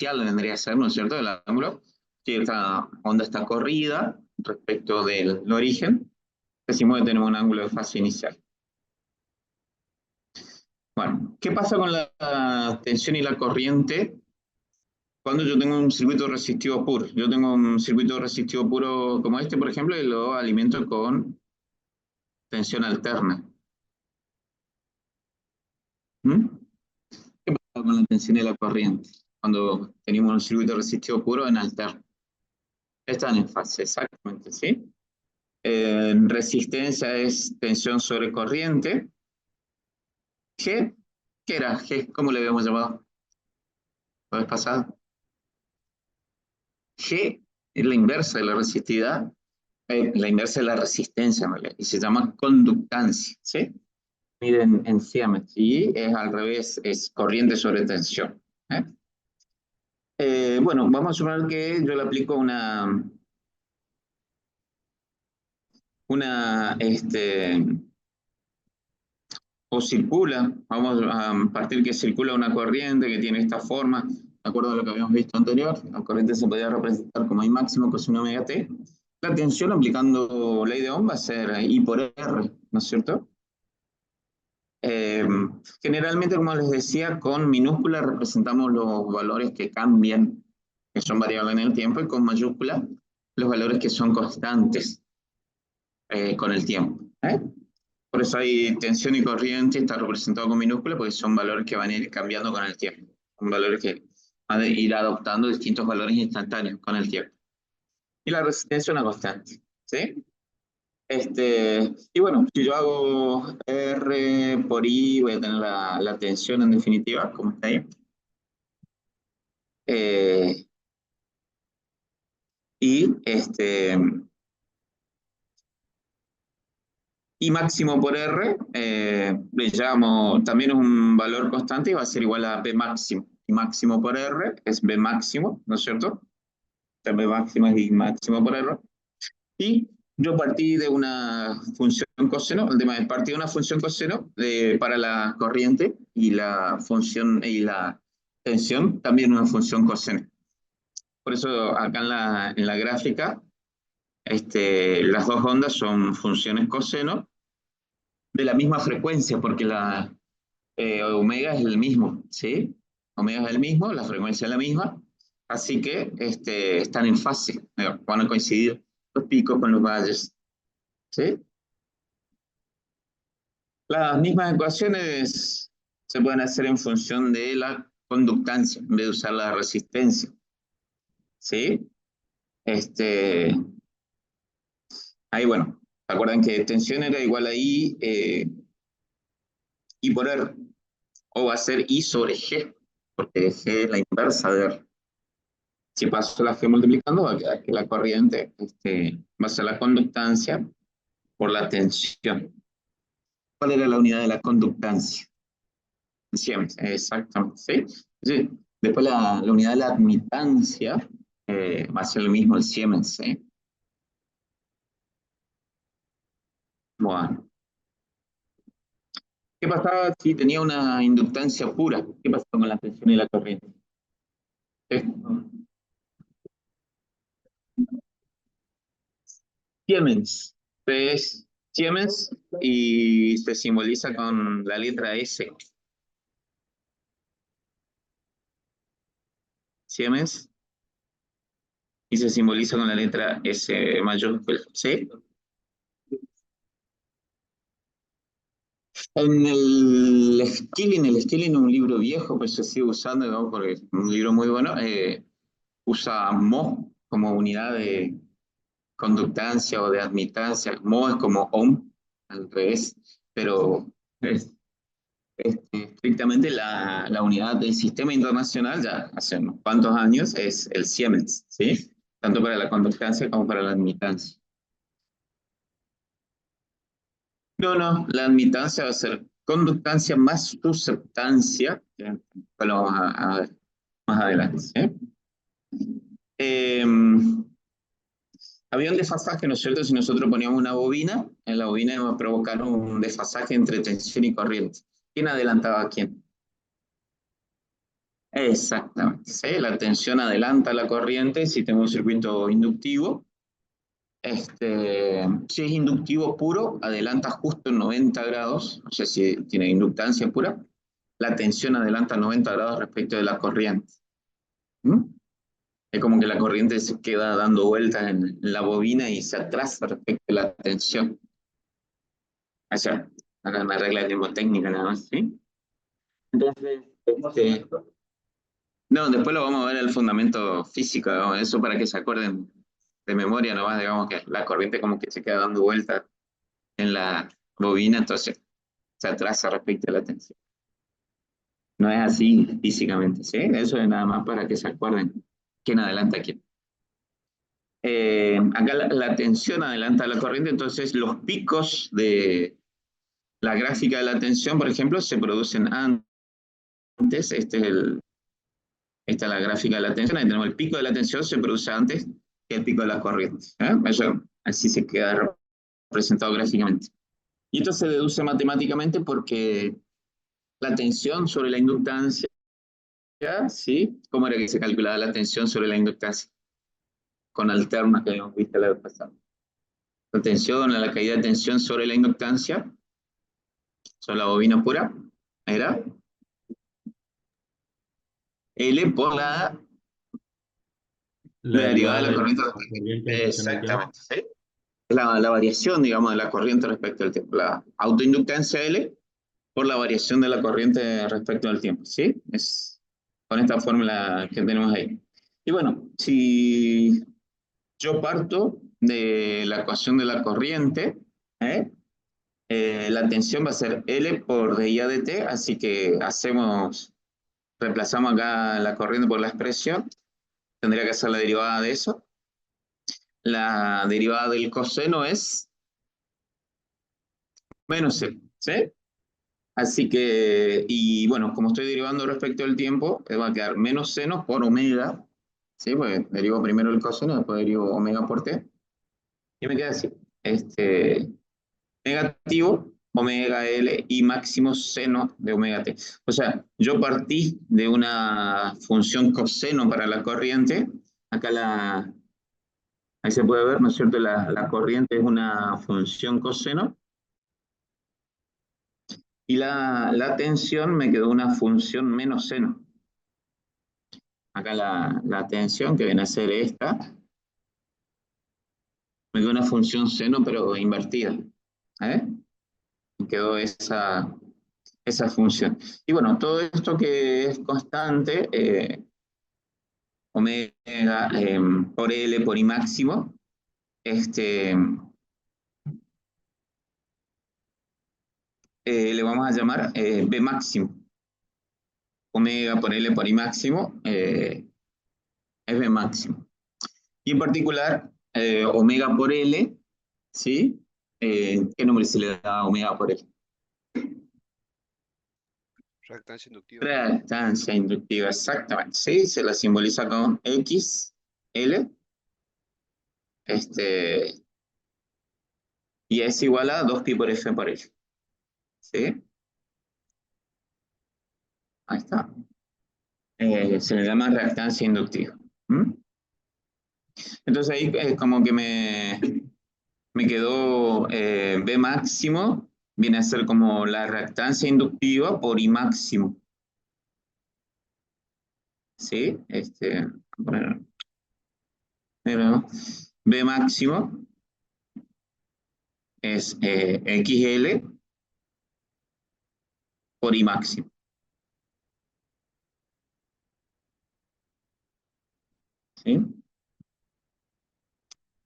vendría a ser, ¿no es cierto?, del ángulo. Si esta onda está corrida respecto del origen, decimos que tenemos un ángulo de fase inicial. Bueno, ¿qué pasa con la tensión y la corriente cuando yo tengo un circuito resistivo puro? Yo tengo un circuito resistivo puro como este, por ejemplo, y lo alimento con tensión alterna. ¿Mm? ¿Qué pasa con la tensión y la corriente cuando tenemos un circuito resistivo puro en alterno? Están en fase, exactamente, ¿sí? Resistencia es tensión sobre corriente. G, ¿qué era G? ¿Cómo le habíamos llamado la vez pasada? G es la inversa de la resistividad, la inversa de la resistencia, ¿no? Y se llama conductancia, ¿sí? Miren en Siemens, y es al revés, es corriente sobre tensión. ¿Eh? Bueno, vamos a suponer que yo le aplico o circula, vamos a partir que circula una corriente que tiene esta forma, de acuerdo a lo que habíamos visto anterior, la corriente se podía representar como I máximo coseno omega t. La tensión aplicando ley de Ohm va a ser I por R, ¿no es cierto? Generalmente, como les decía, con minúscula representamos los valores que cambian, que son variables en el tiempo, y con mayúscula los valores que son constantes con el tiempo. Por eso hay tensión y corriente, está representado con minúscula, porque son valores que van a ir cambiando con el tiempo. Son valores que van a ir adoptando distintos valores instantáneos con el tiempo. Y la resistencia es una constante, ¿sí? Y bueno, si yo hago R por I, voy a tener la tensión en definitiva, como está ahí. Y I máximo por R, le llamo, también es un valor constante y va a ser igual a B máximo. I máximo por R es B máximo, ¿no es cierto? B máximo es I máximo por R. Y yo partí de una función coseno, el tema es partir de una función coseno para la corriente y la función y la tensión, también una función coseno. Por eso acá en la gráfica, las dos ondas son funciones coseno de la misma frecuencia, porque la omega es el mismo, ¿sí? Omega es el mismo, la frecuencia es la misma, así que están en fase, van a coincidir los picos con los valles, ¿sí? Las mismas ecuaciones se pueden hacer en función de la conductancia, en vez de usar la resistencia, ¿sí? Ahí, bueno, ¿se acuerdan que tensión era igual a I por R? O va a ser I sobre G, porque G es la inversa de R. Si paso la G multiplicando, va a quedar que la corriente va a ser la conductancia por la tensión. ¿Cuál era la unidad de la conductancia? Siemens, exactamente, ¿sí? Sí. Después la unidad de la admitancia va a ser lo mismo el Siemens, ¿sí? Bueno. ¿Qué pasaba si tenía una inductancia pura? ¿Qué pasaba con la tensión y la corriente? Siemens. Es Siemens y se simboliza con la letra S. Siemens y se simboliza con la letra S mayúscula, ¿sí? En el Skilling es un libro viejo, pues se sigue usando, ¿no? Porque es un libro muy bueno, usa mho como unidad de conductancia o de admitancia. Mho es como ohm, al revés, pero estrictamente la unidad del sistema internacional, ya hace unos cuantos años, es el Siemens, ¿sí? Tanto para la conductancia como para la admitancia. No, no, la admitancia va a ser conductancia más susceptancia, ya, lo vamos a ver más adelante, ¿sí? Eh, Había un desfasaje, ¿no es cierto? Si nosotros poníamos una bobina, en la bobina iba a provocar un desfasaje entre tensión y corriente. ¿Quién adelantaba a quién? Exactamente, ¿sí? La tensión adelanta la corriente si tengo un circuito inductivo. Si es inductivo puro, adelanta justo en 90 grados, o sea, si tiene inductancia pura, la tensión adelanta 90 grados respecto de la corriente. ¿Mm? Es como que la corriente se queda dando vueltas en la bobina y se atrasa respecto de la tensión. O sea, acá una regla termotécnica nada más, ¿sí? Entonces, no, después lo vamos a ver el fundamento físico, ¿no? Eso para que se acuerden de memoria nomás, digamos que la corriente como que se queda dando vueltas en la bobina, entonces se atrasa respecto a la tensión. No es así físicamente, ¿sí? Eso es nada más para que se acuerden quién adelanta a quién. Acá la tensión adelanta la corriente, entonces los picos de la gráfica de la tensión, por ejemplo, se producen antes. Esta es la gráfica de la tensión. Ahí tenemos el pico de la tensión, se produce antes que el pico de la corriente. Eso así se queda representado gráficamente. Y esto se deduce matemáticamente porque la tensión sobre la inductancia, ¿sí? ¿Cómo era que se calculaba la tensión sobre la inductancia? Con alternas que habíamos visto la vez pasada. La tensión, la caída de tensión sobre la inductancia, sobre la bobina pura, era L por La la derivada derivada de la de corriente la respecto. corriente en relación al tiempo. Exactamente, ¿sí? La variación, digamos, de la corriente respecto al tiempo. La autoinductancia L por la variación de la corriente respecto al tiempo, ¿sí? Es con esta fórmula que tenemos ahí. Y bueno, si yo parto de la ecuación de la corriente, ¿eh? La tensión va a ser L por dIA dt, así que reemplazamos acá la corriente por la expresión, tendría que hacer la derivada de eso. La derivada del coseno es menos C, ¿sí? Así que, y bueno, como estoy derivando respecto al tiempo, va a quedar menos seno por omega, ¿sí? Pues derivo primero el coseno, después derivo omega por t, y me queda así, negativo omega L y máximo seno de omega t. O sea, yo partí de una función coseno para la corriente, acá ahí se puede ver, ¿no es cierto? La corriente es una función coseno, y la tensión me quedó una función menos seno. Acá la tensión, que viene a ser esta, me quedó una función seno, pero invertida. ¿Eh? Me quedó esa función. Y bueno, todo esto que es constante, omega por L por I máximo, le vamos a llamar B máximo. Omega por L por I máximo es B máximo. Y en particular, omega por L, ¿sí? ¿Qué nombre se le da a omega por L? Reactancia inductiva. Reactancia inductiva, exactamente. Sí, se la simboliza con X, L, y es igual a 2pi por F por L. ¿Sí? Ahí está. Se le llama reactancia inductiva. ¿Mm? Entonces ahí como que me quedó B máximo, viene a ser como la reactancia inductiva por I máximo. ¿Sí? Bueno, pero B máximo es XL por I máximo. ¿Sí?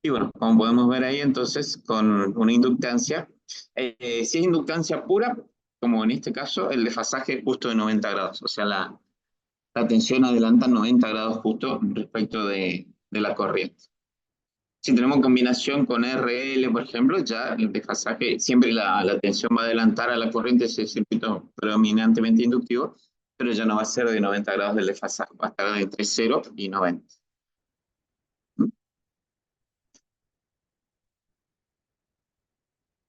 Y bueno, como podemos ver ahí, entonces, con una inductancia, si es inductancia pura, como en este caso, el desfasaje es justo de 90 grados, o sea, la tensión adelanta 90 grados justo respecto de la corriente. Si tenemos combinación con RL, por ejemplo, ya el desfasaje, siempre la tensión va a adelantar a la corriente, ese circuito predominantemente inductivo, pero ya no va a ser de 90 grados del desfasaje, va a estar entre 0 y 90.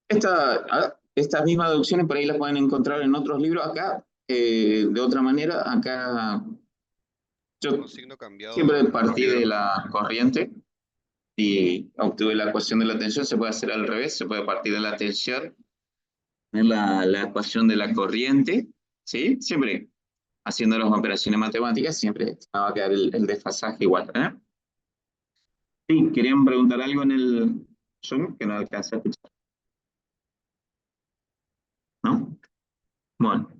Estas mismas deducciones por ahí las pueden encontrar en otros libros. Acá, de otra manera, acá Yo Con signo cambiado siempre partí de primero. la corriente y obtuve la ecuación de la tensión. Se puede hacer al revés, se puede partir de la tensión, tener la ecuación de la corriente, ¿sí? Siempre haciendo las operaciones matemáticas, siempre va a quedar el desfasaje igual, ¿eh? Sí, querían preguntar algo en el Zoom que no alcancé a escuchar, ¿no? Bueno,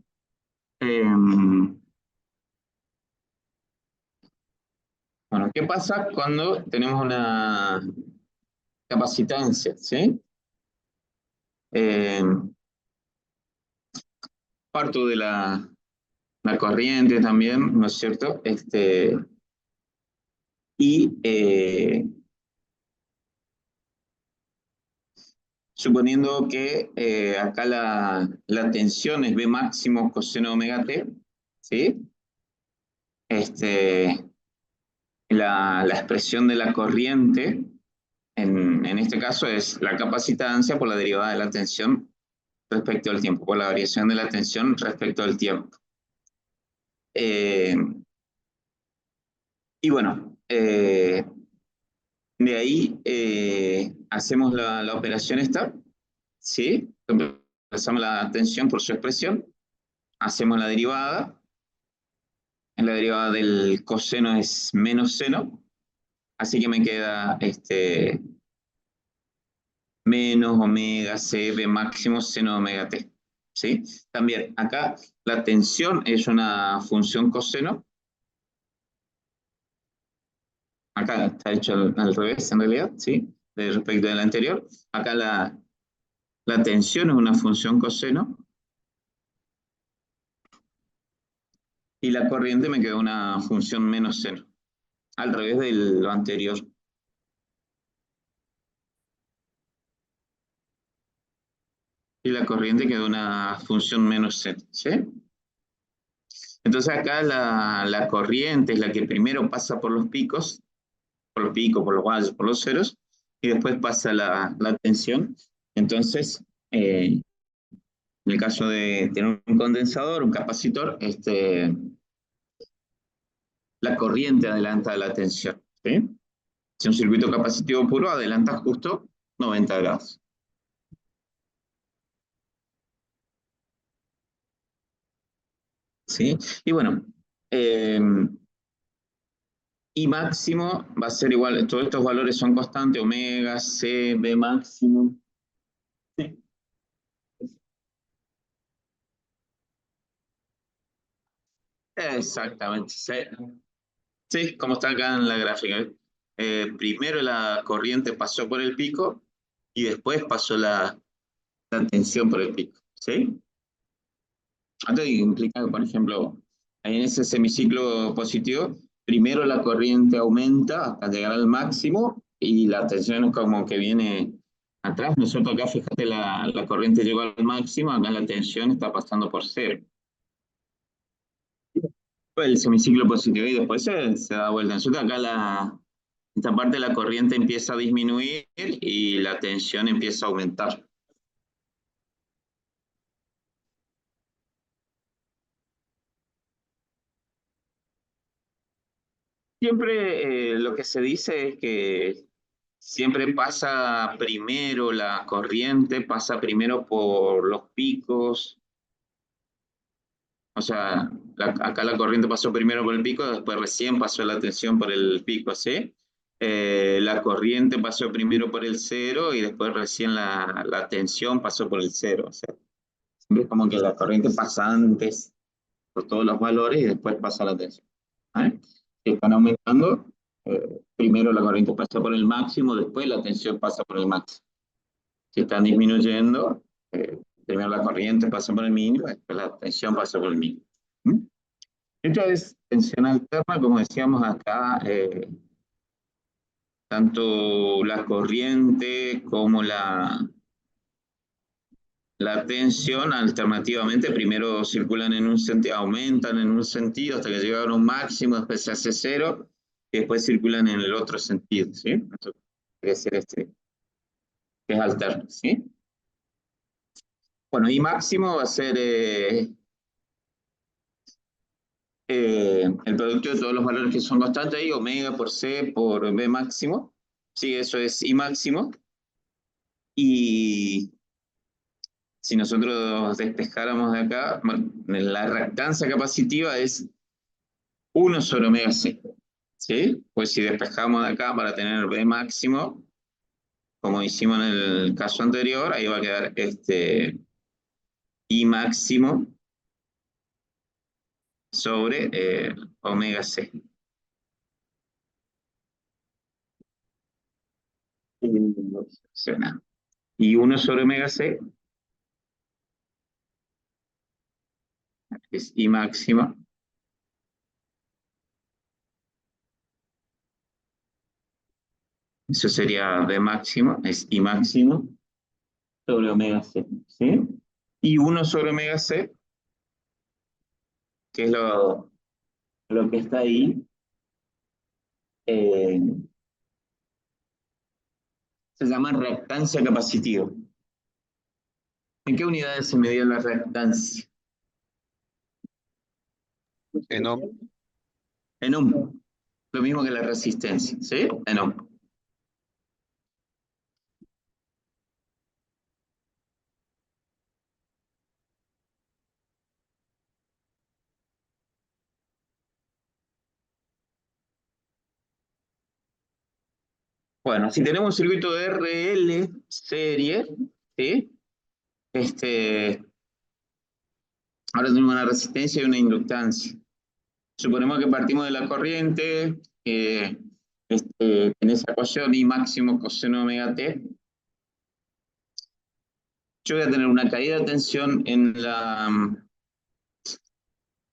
bueno, ¿qué pasa cuando tenemos una capacitancia, ¿sí? Em, Parto de la corriente también, ¿no es cierto? Y suponiendo que acá la tensión es B máximo coseno omega t, ¿sí? Este, la expresión de la corriente, en este caso, es la capacitancia por la derivada de la tensión respecto al tiempo, por la variación de la tensión respecto al tiempo. Eh, y bueno, de ahí hacemos la operación esta, ¿sí? Empezamos la tensión por su expresión, hacemos la derivada, en la derivada del coseno es menos seno, así que me queda menos omega c b máximo seno omega t, ¿sí? También acá la tensión es una función coseno, acá está hecho al revés en realidad, ¿sí? Respecto del anterior, acá la tensión es una función coseno y la corriente me queda una función menos seno, al revés de lo anterior. Y la corriente queda una función menos seno, ¿sí? Entonces acá la corriente es la que primero pasa por los picos, por los valles, por los ceros, y después pasa la tensión. Entonces, en el caso de tener un condensador, un capacitor, la corriente adelanta la tensión, ¿sí? Si un circuito capacitivo puro adelanta justo 90 grados. ¿Sí? Y bueno, eh, I máximo va a ser igual, todos estos valores son constantes, omega, C, B máximo. Sí. Exactamente, sí. Sí, como está acá en la gráfica. Primero la corriente pasó por el pico y después pasó la tensión por el pico, ¿sí? Esto implica que, por ejemplo, en ese semiciclo positivo, primero la corriente aumenta hasta llegar al máximo y la tensión es como que viene atrás. Nosotros acá, fíjate, la corriente llegó al máximo, acá la tensión está pasando por cero. El semiciclo positivo y después se da vuelta. Nosotros acá esta parte de la corriente empieza a disminuir y la tensión empieza a aumentar. Siempre lo que se dice es que siempre pasa primero la corriente, pasa primero por los picos, o sea, acá la corriente pasó primero por el pico, después recién pasó la tensión por el pico, ¿sí? La corriente pasó primero por el cero y después recién la tensión pasó por el cero, o sea, siempre es como que la corriente pasa antes por todos los valores y después pasa la tensión. ¿Eh? Si están aumentando, primero la corriente pasa por el máximo, después la tensión pasa por el máximo. Si están disminuyendo, primero la corriente pasa por el mínimo, después la tensión pasa por el mínimo. ¿Mm? Esto es tensión alterna, como decíamos acá, tanto la corriente como la tensión alternativamente primero circulan en un sentido, aumentan en un sentido hasta que llegan a un máximo, después se hace cero y después circulan en el otro sentido, ¿sí? Esto quiere decir que es alterno, ¿sí? Bueno, y máximo va a ser el producto de todos los valores que son constantes ahí, omega por C por B máximo. Sí, eso es I máximo. Y si nosotros despejáramos de acá, bueno, la reactancia capacitiva es 1 sobre omega C. ¿Sí? Pues si despejamos de acá para tener B máximo, como hicimos en el caso anterior, ahí va a quedar I máximo sobre omega C. Y 1 sobre omega C es I máximo. Eso sería B máximo, es I máximo sobre omega C. ¿Sí? Y 1 sobre omega C, que es lo que está ahí, eh, se llama reactancia capacitiva. ¿En qué unidades se medía la reactancia? En ohm. En ohm. Lo mismo que la resistencia, ¿sí? En ohm. Bueno, si tenemos un circuito de RL serie, ¿sí? Ahora tenemos una resistencia y una inductancia. Suponemos que partimos de la corriente, en esa ecuación I máximo coseno omega t. Yo voy a tener una caída de tensión en la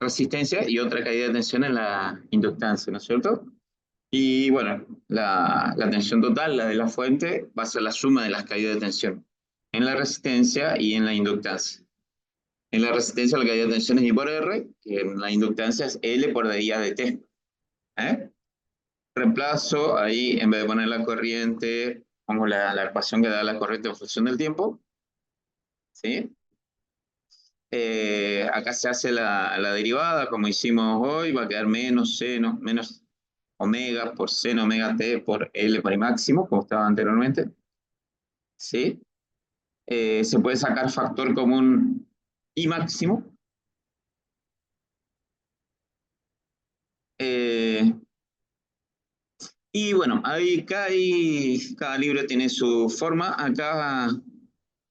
resistencia y otra caída de tensión en la inductancia, ¿no es cierto? Y bueno, la tensión total, la de la fuente, va a ser la suma de las caídas de tensión en la resistencia y en la inductancia. En la resistencia la caída de tensión es I por R, y en la inductancia es L por dI de T. Reemplazo, ahí en vez de poner la corriente, pongo la ecuación que da la corriente en función del tiempo. ¿Sí? Acá se hace la derivada, como hicimos hoy, va a quedar menos seno, menos omega por seno omega t por L por I máximo, como estaba anteriormente. ¿Sí? Se puede sacar factor común I máximo. Y bueno, ahí cada libro tiene su forma. Acá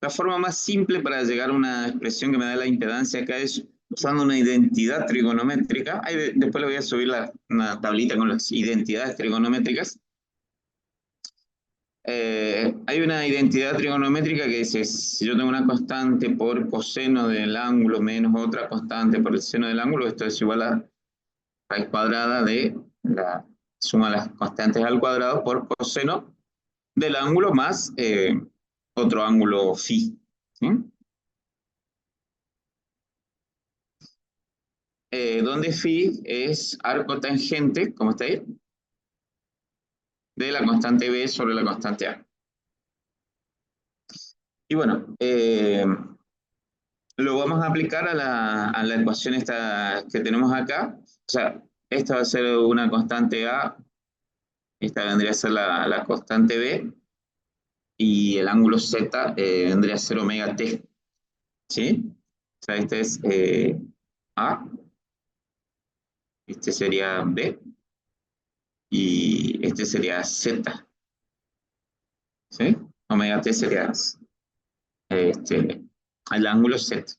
la forma más simple para llegar a una expresión que me da la impedancia acá es usando una identidad trigonométrica. Ahí después le voy a subir una tablita con las identidades trigonométricas. Hay una identidad trigonométrica que dice, si yo tengo una constante por coseno del ángulo menos otra constante por el seno del ángulo, esto es igual a raíz cuadrada de la suma de las constantes al cuadrado por coseno del ángulo más otro ángulo phi. ¿Sí? Donde phi es arco tangente, como está ahí, de la constante b sobre la constante a. Y bueno, lo vamos a aplicar a la ecuación esta que tenemos acá. O sea, esta va a ser una constante a, esta vendría a ser la constante b, y el ángulo z vendría a ser omega t. ¿Sí? O sea, este es a, este sería b, y este sería z. ¿Sí? Omega t sería el ángulo z.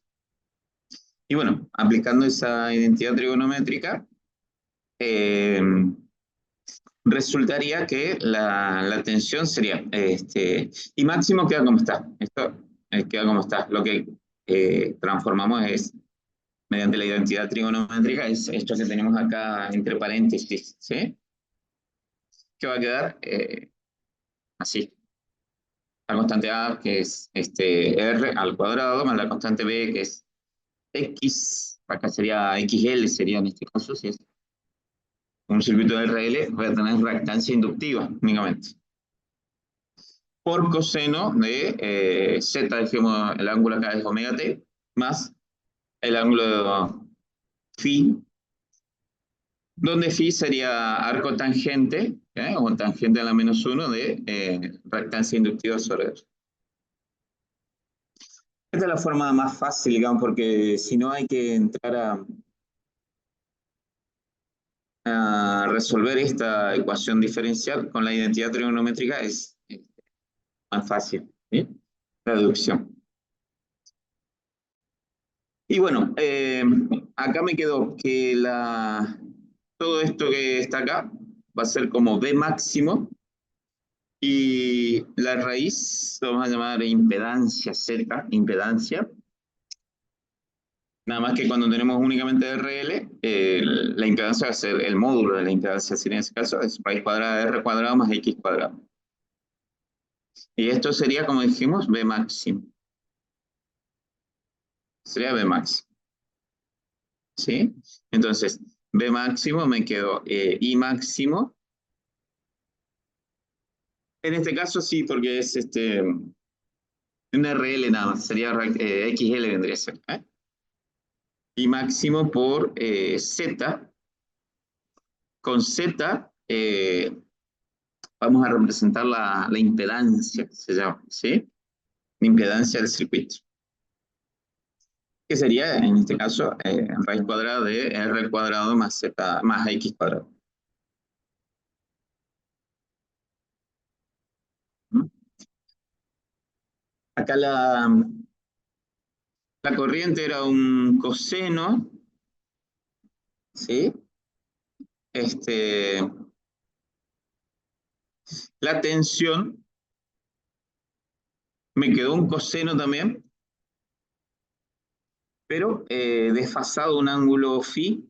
Y bueno, aplicando esa identidad trigonométrica, eh, resultaría que la tensión sería, y máximo queda como está. Esto queda como está. Lo que transformamos es, mediante la identidad trigonométrica, es esto que tenemos acá entre paréntesis, ¿sí? Que va a quedar así. La constante A, que es R al cuadrado, más la constante B, que es X, acá sería XL, sería en este caso, si es un circuito de RL, voy a tener reactancia inductiva únicamente. Por coseno de Z, dijimos, el ángulo acá es omega t, más el ángulo phi donde phi sería arco tangente, o tangente a la -1 de reactancia inductiva sobre R. Esta es la forma más fácil, digamos, porque si no hay que entrar a resolver esta ecuación diferencial con la identidad trigonométrica es más fácil, ¿sí? La deducción. Y bueno, acá me quedó que todo esto que está acá va a ser como B máximo y la raíz lo vamos a llamar impedancia Z, impedancia. Nada más que cuando tenemos únicamente RL, la impedancia va a ser el módulo de la impedancia, así en ese caso es raíz cuadrada de R cuadrado más X cuadrado. Y esto sería, como dijimos, B máximo. Sería B máximo. ¿Sí? Entonces, B máximo me quedó I máximo. En este caso sí, porque es un RL nada más, sería XL vendría a ser. I máximo por Z. Con Z vamos a representar la impedancia, que se llama, ¿sí? La impedancia del circuito. Que sería, en este caso, raíz cuadrada de R cuadrado más Z más X cuadrado. ¿Mm? Acá la corriente era un coseno, ¿sí? La tensión me quedó un coseno también, pero desfasado un ángulo phi.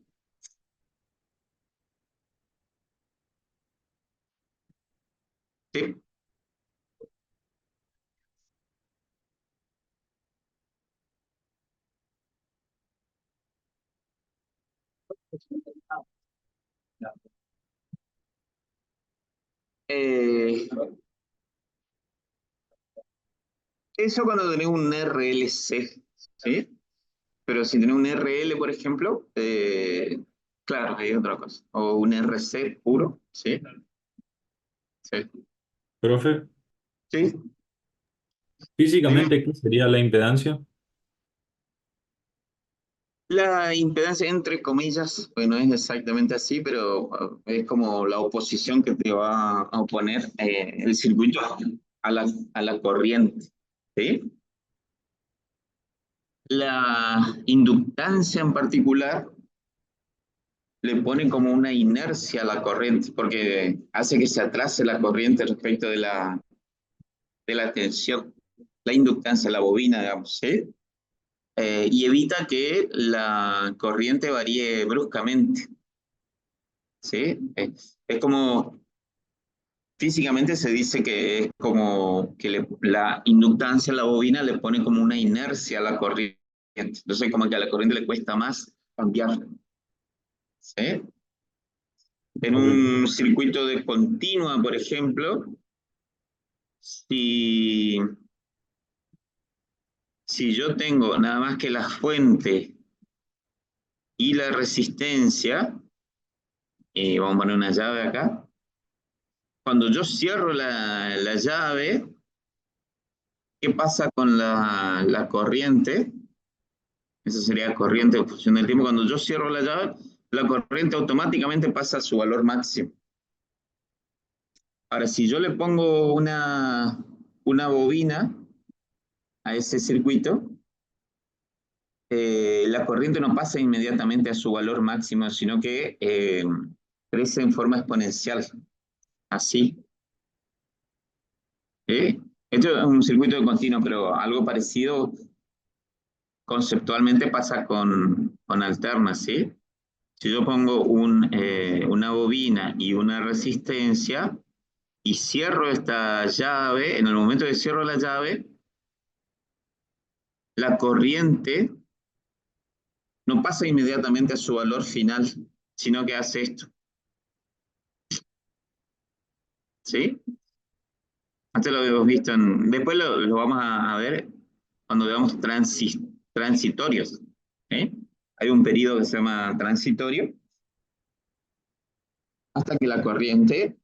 ¿Sí? Eh, eso cuando tenés un RLC, ¿sí? Pero si tenés un RL, por ejemplo, claro, hay otra cosa. O un RC puro, ¿sí? Sí. Profe, ¿Sí? Dime. físicamente, ¿qué sería la impedancia? La impedancia, entre comillas, bueno, es exactamente así, pero es como la oposición que te va a oponer el circuito a la corriente, ¿sí? La inductancia en particular le pone como una inercia a la corriente, porque hace que se atrase la corriente respecto de la tensión, la inductancia, la bobina, digamos, ¿sí? Y evita que la corriente varíe bruscamente, ¿sí? Es como, físicamente se dice que es como que la inductancia a la bobina le pone como una inercia a la corriente, entonces como que a la corriente le cuesta más cambiar, ¿sí? En Ok. un circuito de continua, por ejemplo, si, si yo tengo nada más que la fuente y la resistencia, y vamos a poner una llave acá, cuando yo cierro la llave, ¿qué pasa con la corriente? Esa sería corriente en función del tiempo. Cuando yo cierro la llave, la corriente automáticamente pasa a su valor máximo. Ahora, si yo le pongo una bobina a ese circuito, la corriente no pasa inmediatamente a su valor máximo, sino que crece en forma exponencial, así. Esto es un circuito de continuo, pero algo parecido conceptualmente pasa con alternas, ¿sí? Si yo pongo una bobina y una resistencia y cierro esta llave, en el momento que cierro la llave, la corriente no pasa inmediatamente a su valor final, sino que hace esto, ¿sí? Antes lo habíamos visto después lo vamos a ver cuando veamos transitorios, ¿sí? Hay un periodo que se llama transitorio, hasta que la corriente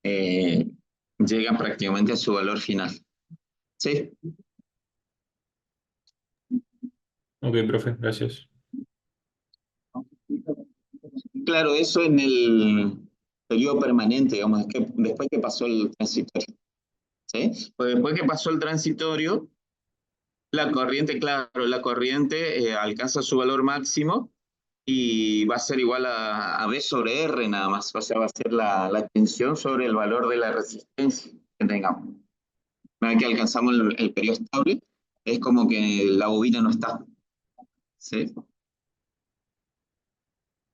llega prácticamente a su valor final. ¿Sí? Ok, profe, gracias. Claro, eso en el periodo permanente, digamos, después que pasó el transitorio. ¿Sí? Pues después que pasó el transitorio, la corriente, claro, la corriente alcanza su valor máximo y va a ser igual a B sobre R nada más. O sea, va a ser la tensión sobre el valor de la resistencia que tengamos. Una vez que alcanzamos el periodo estable, es como que la bobina no está. ¿Sí?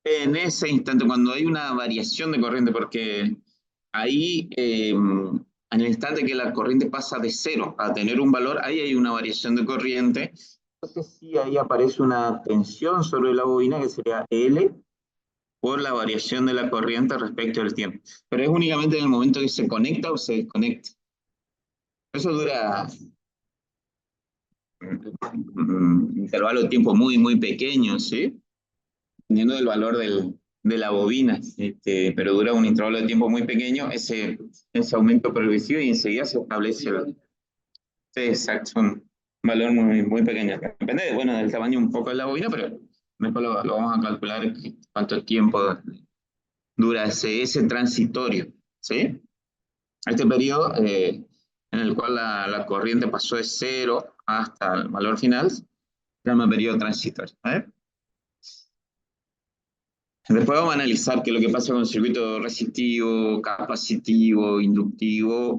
En ese instante, cuando hay una variación de corriente, porque ahí, en el instante que la corriente pasa de cero a tener un valor, ahí hay una variación de corriente. Entonces sí, ahí aparece una tensión sobre la bobina que sería L por la variación de la corriente respecto al tiempo. Pero es únicamente en el momento que se conecta o se desconecta. Eso dura un intervalo de tiempo muy, muy pequeño, ¿sí? Dependiendo del valor de la bobina, pero dura un intervalo de tiempo muy pequeño, ese aumento progresivo y enseguida se establece sí, exacto, un valor muy, muy pequeño. Depende, bueno, del tamaño un poco de la bobina, pero después lo vamos a calcular cuánto tiempo dura ese transitorio, ¿sí? Este periodo en el cual la corriente pasó de cero hasta el valor final, se llama periodo transitorio. ¿Eh? Después vamos a analizar qué es lo que pasa con el circuito resistivo, capacitivo, inductivo,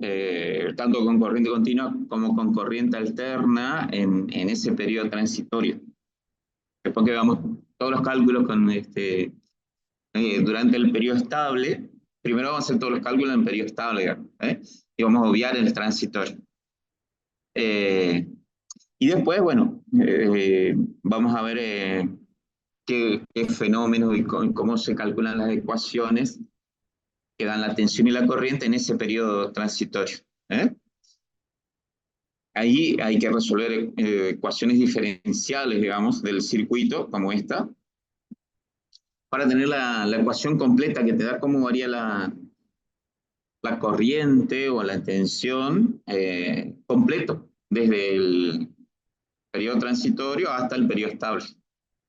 tanto con corriente continua como con corriente alterna en ese periodo transitorio. Después que hagamos todos los cálculos durante el periodo estable, primero vamos a hacer todos los cálculos en periodo estable, digamos, y vamos a obviar el transitorio. Y después, bueno, vamos a ver qué fenómenos y cómo se calculan las ecuaciones que dan la tensión y la corriente en ese periodo transitorio. ¿Eh? Ahí hay que resolver ecuaciones diferenciales, digamos, del circuito, como esta, para tener la ecuación completa que te da cómo varía la corriente o la tensión completo, desde el periodo transitorio hasta el periodo estable.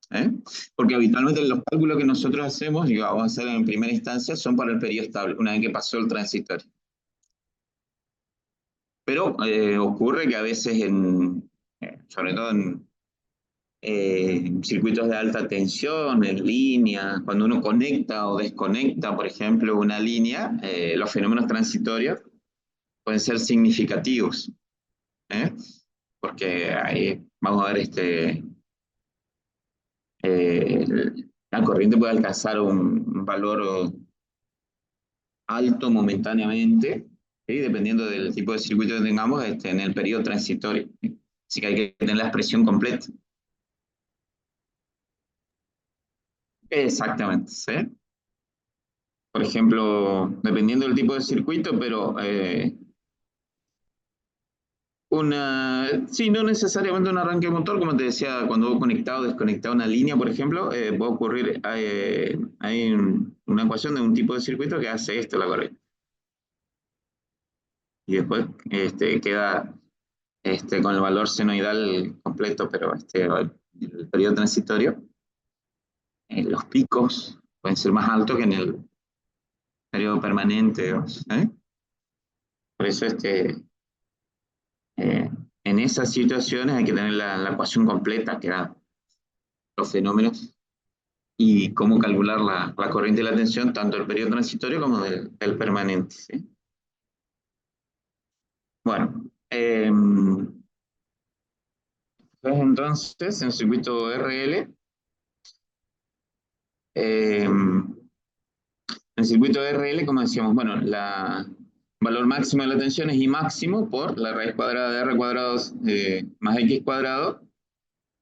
¿Eh? Porque habitualmente los cálculos que nosotros hacemos, y vamos a hacer en primera instancia, son para el periodo estable, una vez que pasó el transitorio. Pero ocurre que a veces, sobre todo en circuitos de alta tensión, en línea, cuando uno conecta o desconecta, por ejemplo, una línea, los fenómenos transitorios pueden ser significativos. ¿Eh? Porque ahí vamos a ver, la corriente puede alcanzar un valor alto momentáneamente, ¿sí? Dependiendo del tipo de circuito que tengamos en el periodo transitorio. Así que hay que tener la expresión completa. Exactamente, ¿sí? Por ejemplo, dependiendo del tipo de circuito, pero sí, no necesariamente un arranque motor, como te decía, cuando vos conectado o desconectado una línea, por ejemplo, puede ocurrir, hay una ecuación de un tipo de circuito que hace esto, la corriente. Y después queda con el valor senoidal completo, pero el periodo transitorio, los picos pueden ser más altos que en el periodo permanente, digamos, ¿eh? Por eso en esas situaciones hay que tener la ecuación completa que da los fenómenos y cómo calcular la corriente y la tensión, tanto del periodo transitorio como del permanente, ¿sí? Bueno, pues entonces en el circuito RL, en el circuito RL, como decíamos, bueno, el valor máximo de la tensión es I máximo por la raíz cuadrada de R cuadrado más X cuadrado.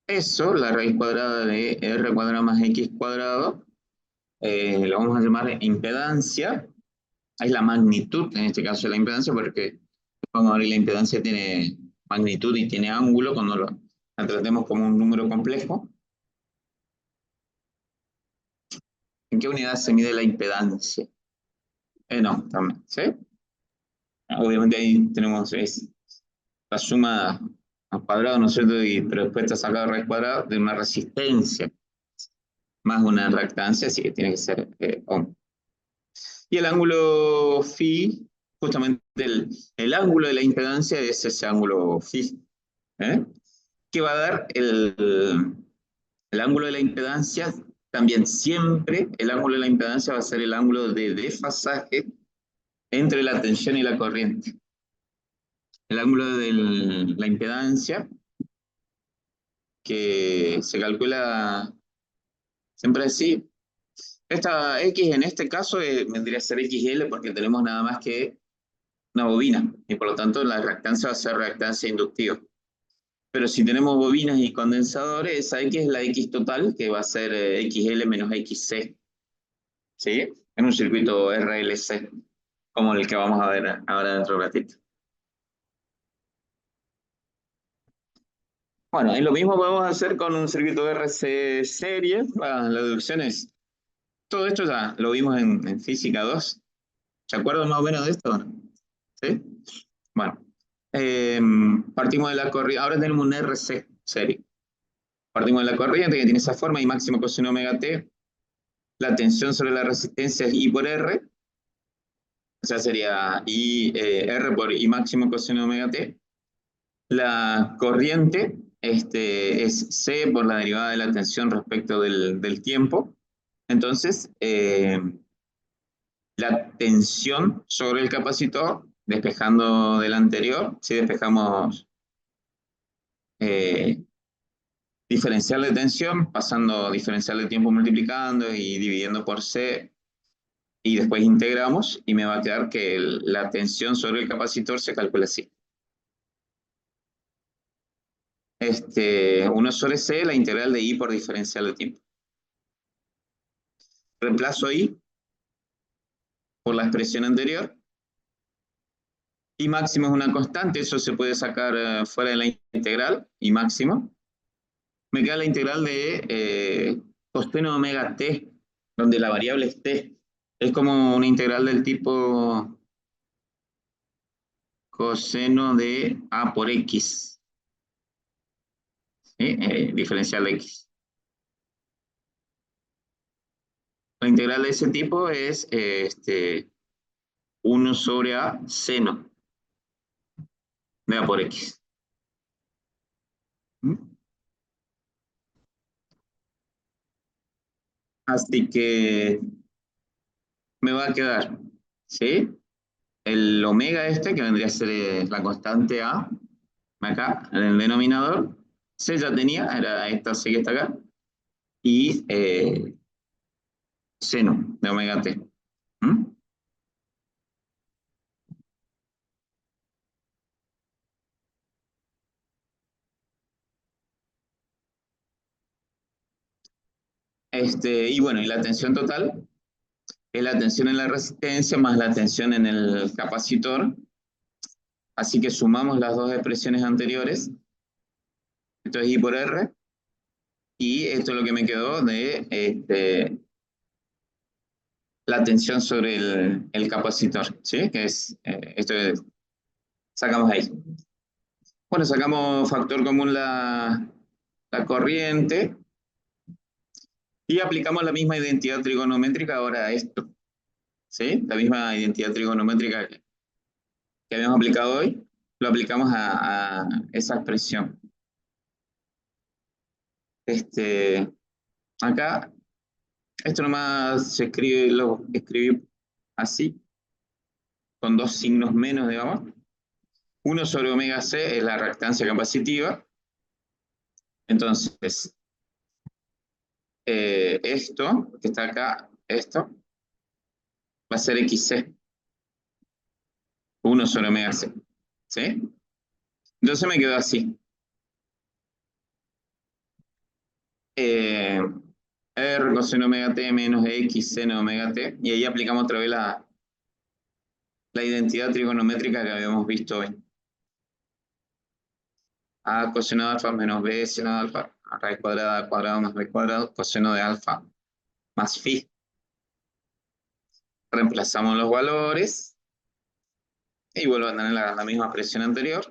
Eso, la raíz cuadrada de R cuadrado más X cuadrado, lo vamos a llamar impedancia. Es la magnitud, en este caso la impedancia, porque vamos a ver, la impedancia tiene magnitud y tiene ángulo cuando la tratemos como un número complejo. ¿En qué unidad se mide la impedancia? No, también, ¿sí? Obviamente ahí tenemos la suma al cuadrado, ¿no es cierto? Pero después está sacado raíz cuadrada de una resistencia más una reactancia, así que tiene que ser ohm. Y el ángulo phi, justamente el ángulo de la impedancia es ese ángulo phi, ¿eh? Que va a dar el ángulo de la impedancia, también siempre el ángulo de la impedancia va a ser el ángulo de desfasaje entre la tensión y la corriente. El ángulo de la impedancia, que se calcula siempre así. Esta X en este caso vendría a ser XL porque tenemos nada más que una bobina y por lo tanto la reactancia va a ser reactancia inductiva. Pero si tenemos bobinas y condensadores, esa X es la X total que va a ser XL menos XC. ¿Sí? En un circuito RLC, como el que vamos a ver ahora dentro de un ratito. Bueno, y lo mismo podemos hacer con un circuito RC serie. La deducción es, todo esto ya lo vimos en física 2. ¿Se acuerdan más o menos de esto? ¿Sí? Bueno, partimos de la corriente, ahora tenemos un RC serie. Partimos de la corriente que tiene esa forma y máximo coseno omega t. La tensión sobre la resistencia es I por R. O sea, sería R por I máximo coseno omega t. La corriente es C por la derivada de la tensión respecto del tiempo. Entonces, la tensión sobre el capacitor, despejando del anterior, si despejamos diferencial de tensión, pasando diferencial de tiempo multiplicando y dividiendo por C, y después integramos, y me va a quedar que la tensión sobre el capacitor se calcula así. 1 sobre C, la integral de I por diferencial de tiempo. Reemplazo I por la expresión anterior. I máximo es una constante, eso se puede sacar fuera de la integral, I máximo. Me queda la integral de coseno omega t, donde la variable es t. Es como una integral del tipo coseno de A por X, ¿sí? Diferencial de X. La integral de ese tipo es 1 sobre A seno de A por X. Así que me va a quedar, ¿sí? El omega que vendría a ser la constante A, acá, en el denominador, C ya tenía, era esta C que está acá, y seno de omega t. ¿Mm? Y bueno, y la tensión total es la tensión en la resistencia más la tensión en el capacitor. Así que sumamos las dos expresiones anteriores. Esto es I por R. Y esto es lo que me quedó de la tensión sobre el capacitor, ¿sí? Que es, sacamos ahí. Bueno, sacamos factor común la corriente y aplicamos la misma identidad trigonométrica ahora a esto, ¿sí? La misma identidad trigonométrica que habíamos aplicado hoy, lo aplicamos a esa expresión. Acá, esto nomás se escribe, lo escribí así, con dos signos menos, digamos. 1 sobre omega c es la reactancia capacitiva. Entonces, esto, que está acá, esto, va a ser XC. 1 sobre omega c. ¿Sí? Entonces me quedó así. R coseno omega t menos X seno omega t. Y ahí aplicamos otra vez la identidad trigonométrica que habíamos visto hoy. A coseno de alfa menos B seno de alfa, a raíz cuadrada más B cuadrado, coseno de alfa más phi. reemplazamos los valores y vuelvo a tener la misma expresión anterior.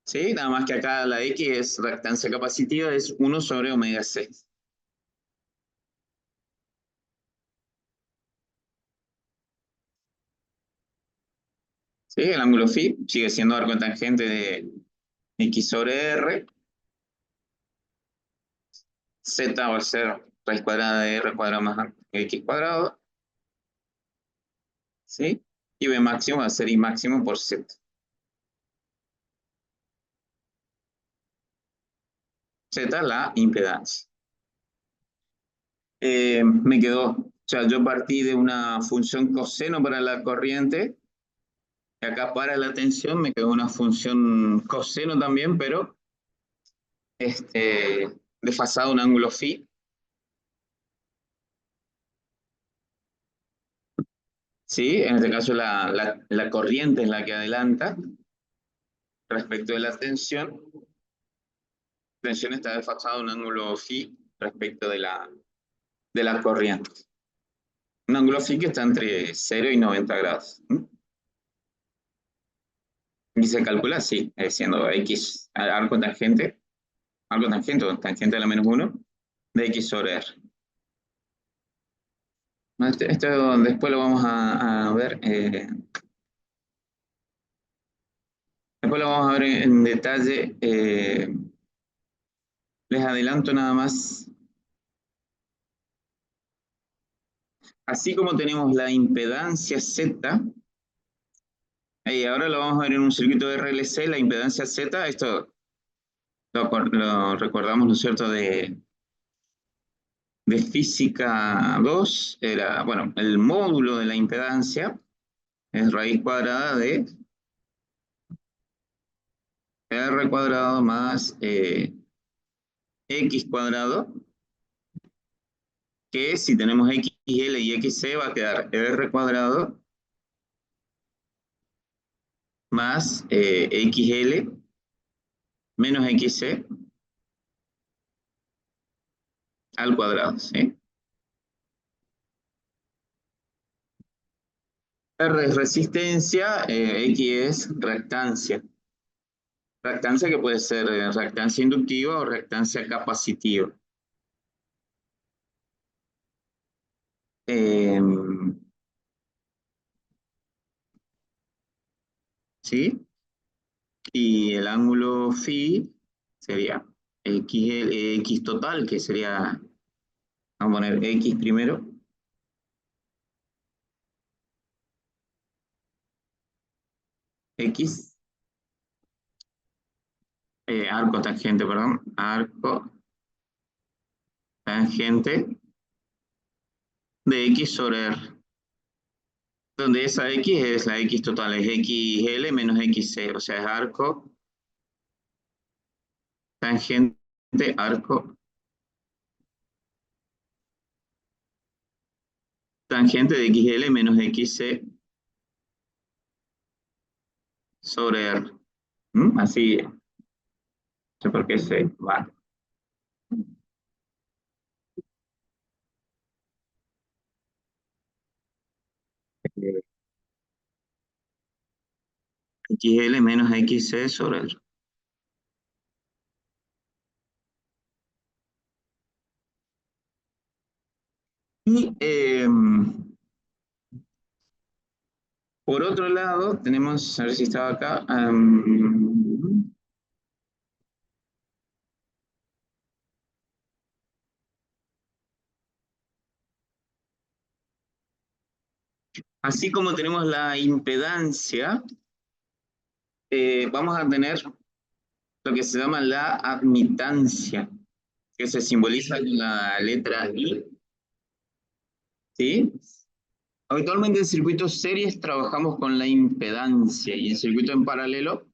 ¿Sí? Nada más que acá la X es reactancia capacitiva, es 1 sobre omega C. ¿Sí? El ángulo phi sigue siendo arco tangente de X sobre R. Z va a ser raíz cuadrada de R cuadrado más X cuadrado. ¿Sí? Y B máximo va a ser I máximo por Z. Z la impedancia. Me quedó, o sea, yo partí de una función coseno para la corriente, y acá para la tensión me quedó una función coseno también, pero desfasado un ángulo phi. ¿Sí? En este caso la corriente es la que adelanta respecto de la tensión. La tensión está desfasada un ángulo phi respecto de la corriente. Un ángulo phi que está entre 0 y 90 grados. Y se calcula así, siendo X arco tangente o tangente a la menos 1, de X sobre R. Esto después lo vamos a ver. Después lo vamos a ver en detalle. Les adelanto nada más. Así como tenemos la impedancia Z, y ahora lo vamos a ver en un circuito de RLC, la impedancia Z, esto lo recordamos, ¿no es cierto?, de física 2, era, bueno, el módulo de la impedancia es raíz cuadrada de R cuadrado más X cuadrado, que si tenemos XL y XC va a quedar R cuadrado más XL menos XC al cuadrado, ¿sí? R es resistencia, X es reactancia. Reactancia que puede ser reactancia inductiva o reactancia capacitiva. ¿Sí? Y el ángulo phi sería X total, que sería, vamos a poner X primero, X, arco tangente, perdón, arco tangente de X sobre R, donde esa X es la X total, es XL menos XC, o sea, es arco tangente, arco tangente de XL menos XC sobre R. Así, no sé por qué se va. XL menos XC sobre R. Y por otro lado, tenemos, a ver si estaba acá. Así como tenemos la impedancia, vamos a tener lo que se llama la admitancia, que se simboliza con la letra I. ¿Sí? Habitualmente en circuitos series trabajamos con la impedancia y en circuito en paralelo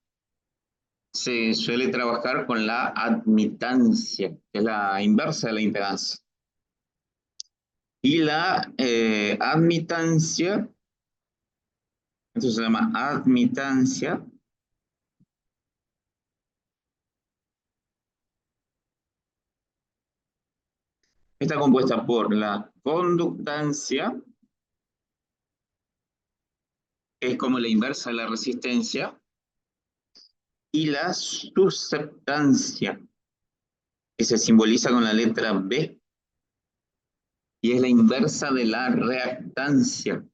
se suele trabajar con la admitancia, que es la inversa de la impedancia. Y la admitancia, esto se llama admitancia, está compuesta por la conductancia es como la inversa de la resistencia, y la susceptancia, que se simboliza con la letra B, y es la inversa de la reactancia.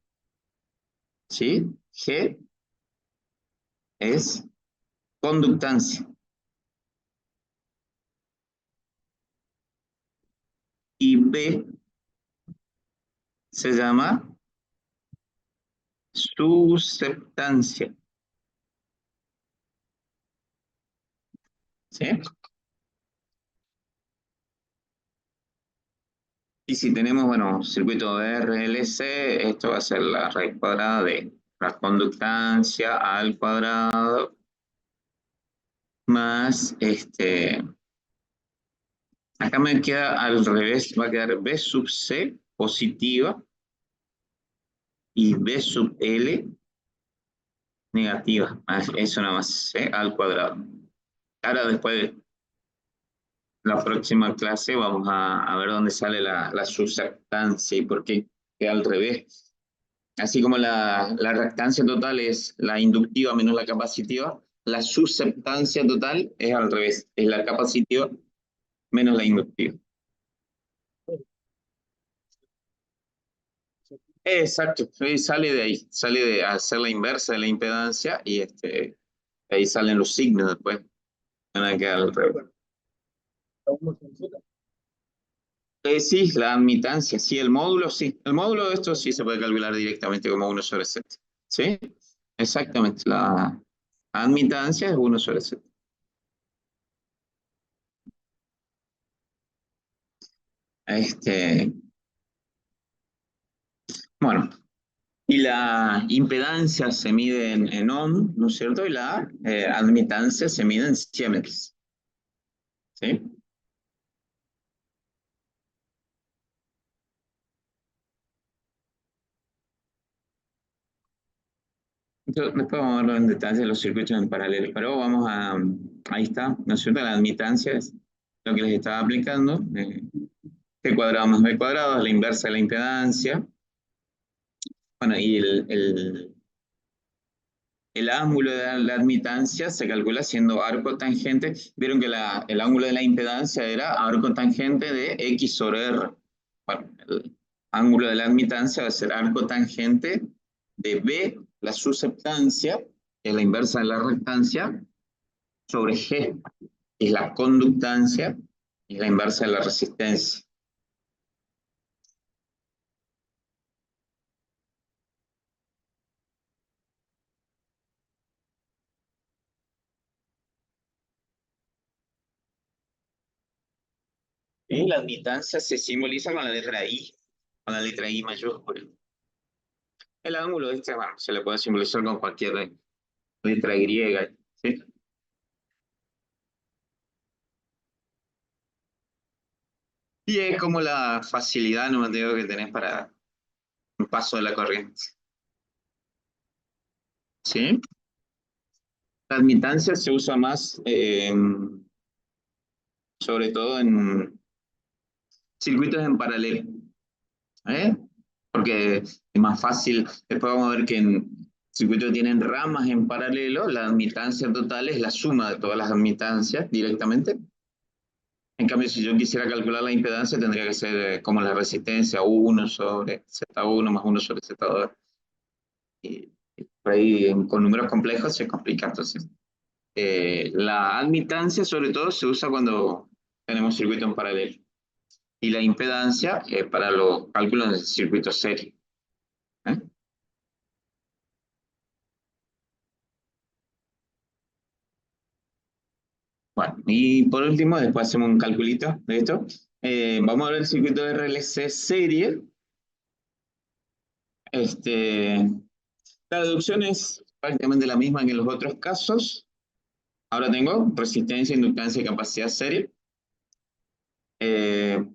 ¿Sí? G es conductancia. Y B se llama susceptancia. ¿Sí? Y si tenemos, bueno, circuito de RLC, esto va a ser la raíz cuadrada de la conductancia al cuadrado más acá me queda al revés, va a quedar B sub C positiva y B sub L negativa. Eso nada más, C al cuadrado. Ahora después la próxima clase vamos a ver dónde sale la susceptancia y por qué queda al revés. Así como la reactancia total es la inductiva menos la capacitiva, la susceptancia total es al revés, es la capacitiva menos la inductiva. Exacto, sale de hacer la inversa de la impedancia y ahí salen los signos después, van a quedar al revés. Sí, la admitancia, sí, el módulo sí. El módulo de esto sí se puede calcular directamente como 1 sobre z. ¿Sí? Exactamente, la admitancia es 1 sobre z. Bueno, y la impedancia se mide en ohm, ¿no es cierto? Y la admitancia se mide en siemens. ¿Sí? Entonces, después vamos a ver en detalle los circuitos en paralelo, pero ahí está, ¿no es cierto? La admitancia es lo que les estaba aplicando. T cuadrado más B cuadrado es la inversa de la impedancia. Bueno, y el ángulo de la admitancia se calcula siendo arco tangente. Vieron que el ángulo de la impedancia era arco tangente de X sobre R. Bueno, el ángulo de la admitancia va a ser arco tangente de B, la susceptancia, que es la inversa de la reactancia, sobre G, que es la conductancia, y es la inversa de la resistencia. Y la admitancia se simboliza con la letra I, con la letra I mayúscula. El ángulo bueno, se le puede simbolizar con cualquier letra griega, ¿sí? Y es como la facilidad, no digo, que tenés para un paso de la corriente, ¿sí? La admitancia se usa más, sobre todo en circuitos en paralelo, ¿eh? Porque es más fácil. Después vamos a ver que en circuitos que tienen ramas en paralelo, la admitancia total es la suma de todas las admitancias directamente. En cambio, si yo quisiera calcular la impedancia, tendría que ser como la resistencia, 1 sobre Z1 más 1 sobre Z2. Y por ahí con números complejos se complica. Entonces, la admitancia sobre todo se usa cuando tenemos circuito en paralelo. Y la impedancia para los cálculos de circuito serie. ¿Eh? Bueno, y por último, después hacemos un calculito de esto. Vamos a ver el circuito de RLC serie. La deducción es prácticamente la misma que en los otros casos. Ahora tengo resistencia, inductancia y capacidad serie.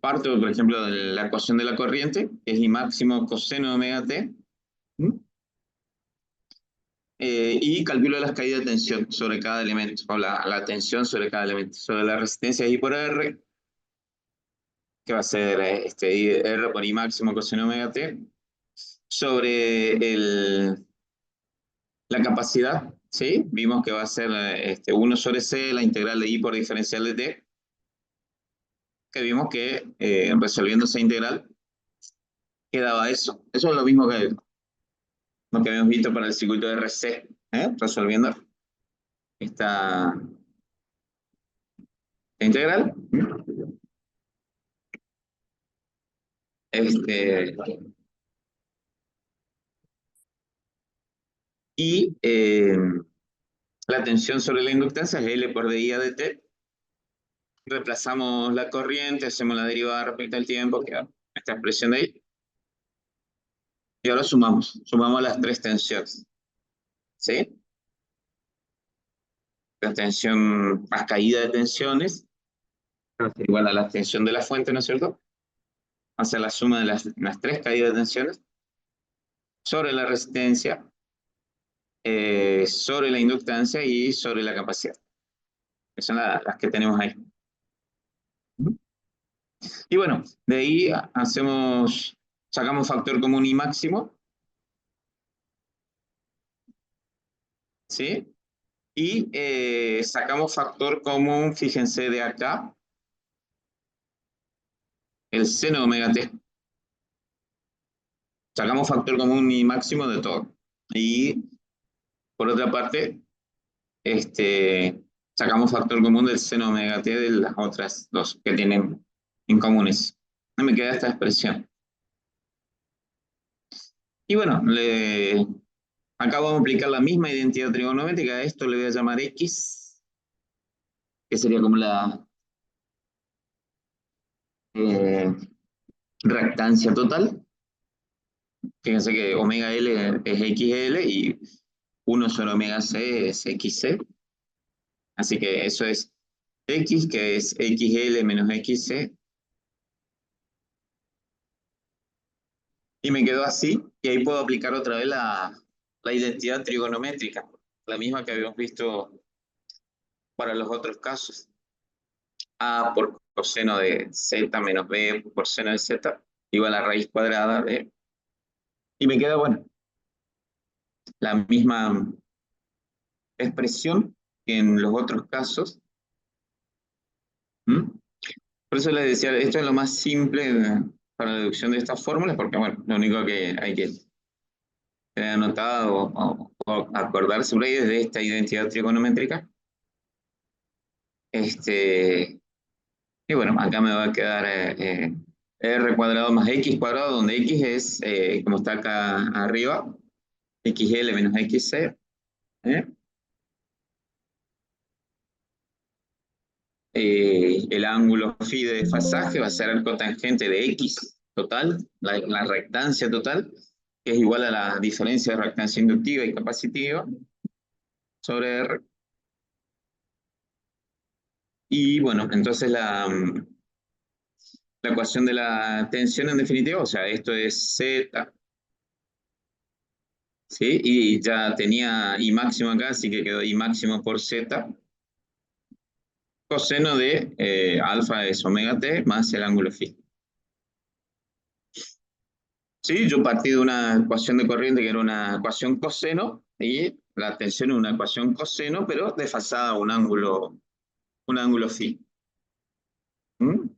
Parto, por ejemplo, de la ecuación de la corriente, que es I máximo coseno de omega t. Y calculo las caídas de tensión sobre cada elemento, o la tensión sobre cada elemento. Sobre la resistencia I por R, que va a ser R por I máximo coseno de omega t, sobre La capacidad, ¿sí? Vimos que va a ser 1 sobre C, la integral de I por diferencial de T, que vimos que resolviendo esa integral quedaba eso. Eso es lo mismo que lo que habíamos visto para el circuito de RC, resolviendo esta integral. Y la tensión sobre la inductancia es L por dI a dt. Reemplazamos la corriente, hacemos la derivada respecto al tiempo, queda esta expresión de ahí. Y ahora sumamos las tres tensiones. ¿Sí? La tensión más caída de tensiones es igual a la tensión de la fuente, ¿no es cierto? Hacer la suma de las tres caídas de tensiones sobre la resistencia, sobre la inductancia y sobre la capacidad. Que son las que tenemos ahí. Y bueno, de ahí sacamos factor común y máximo. ¿Sí? Y sacamos factor común, fíjense de acá, el seno de omega t. Sacamos factor común y máximo de todo. Y por otra parte, sacamos factor común del seno de omega t de las otras dos que tienen en comunes. No me queda esta expresión. Y bueno, acá vamos a aplicar la misma identidad trigonométrica. A esto le voy a llamar X, que sería como la reactancia total. Fíjense que omega L es XL y 1 sobre omega C es XC. Así que eso es X, que es XL menos XC. Y me quedó así. Y ahí puedo aplicar otra vez la identidad trigonométrica. La misma que habíamos visto para los otros casos. A por coseno de Z menos B por seno de Z igual a la raíz cuadrada de... Y me queda, bueno, la misma expresión que en los otros casos. ¿Mm? Por eso les decía, esto es lo más simple para la deducción de estas fórmulas, porque bueno, lo único que hay que tener anotado o acordarse sobre ahí es de esta identidad trigonométrica. Y bueno, acá me va a quedar r cuadrado más x cuadrado, donde x es, como está acá arriba, xl menos xc. El ángulo phi de desfasaje va a ser el cotangente de x total, la reactancia total, que es igual a la diferencia de reactancia inductiva y capacitiva sobre R. Y bueno, entonces la ecuación de la tensión en definitiva, o sea, esto es Z, ¿sí? Y ya tenía I máximo acá, así que quedó I máximo por Z, coseno de alfa es omega t más el ángulo phi. Sí, yo partí de una ecuación de corriente que era una ecuación coseno y la tensión es una ecuación coseno, pero desfasada a un ángulo phi. ¿Mm?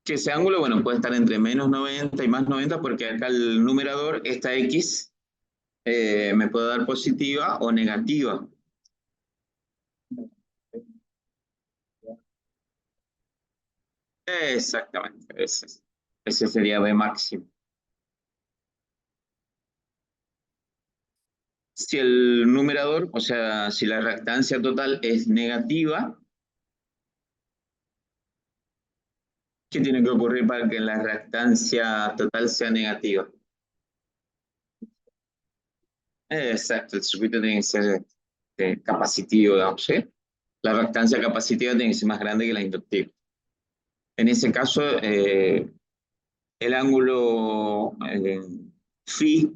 Que ese ángulo, bueno, puede estar entre menos 90 y más 90 porque acá el numerador, esta X, me puede dar positiva o negativa. Exactamente, ese sería B máximo. Si el numerador, o sea, si la reactancia total es negativa, ¿qué tiene que ocurrir para que la reactancia total sea negativa? Exacto, el circuito tiene que ser capacitivo, digamos, ¿sí? La reactancia capacitiva tiene que ser más grande que la inductiva. En ese caso, el ángulo phi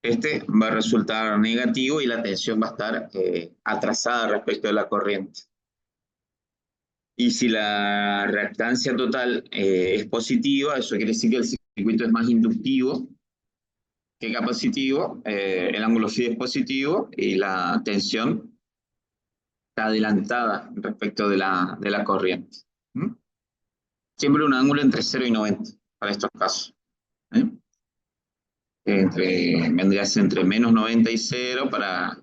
va a resultar negativo y la tensión va a estar atrasada respecto de la corriente. Y si la reactancia total es positiva, eso quiere decir que el circuito es más inductivo que capacitivo, el ángulo phi es positivo y la tensión está adelantada respecto de la corriente. ¿Mm? Siempre un ángulo entre 0 y 90 para estos casos. ¿Eh? Vendría a ser entre -90 y 0 para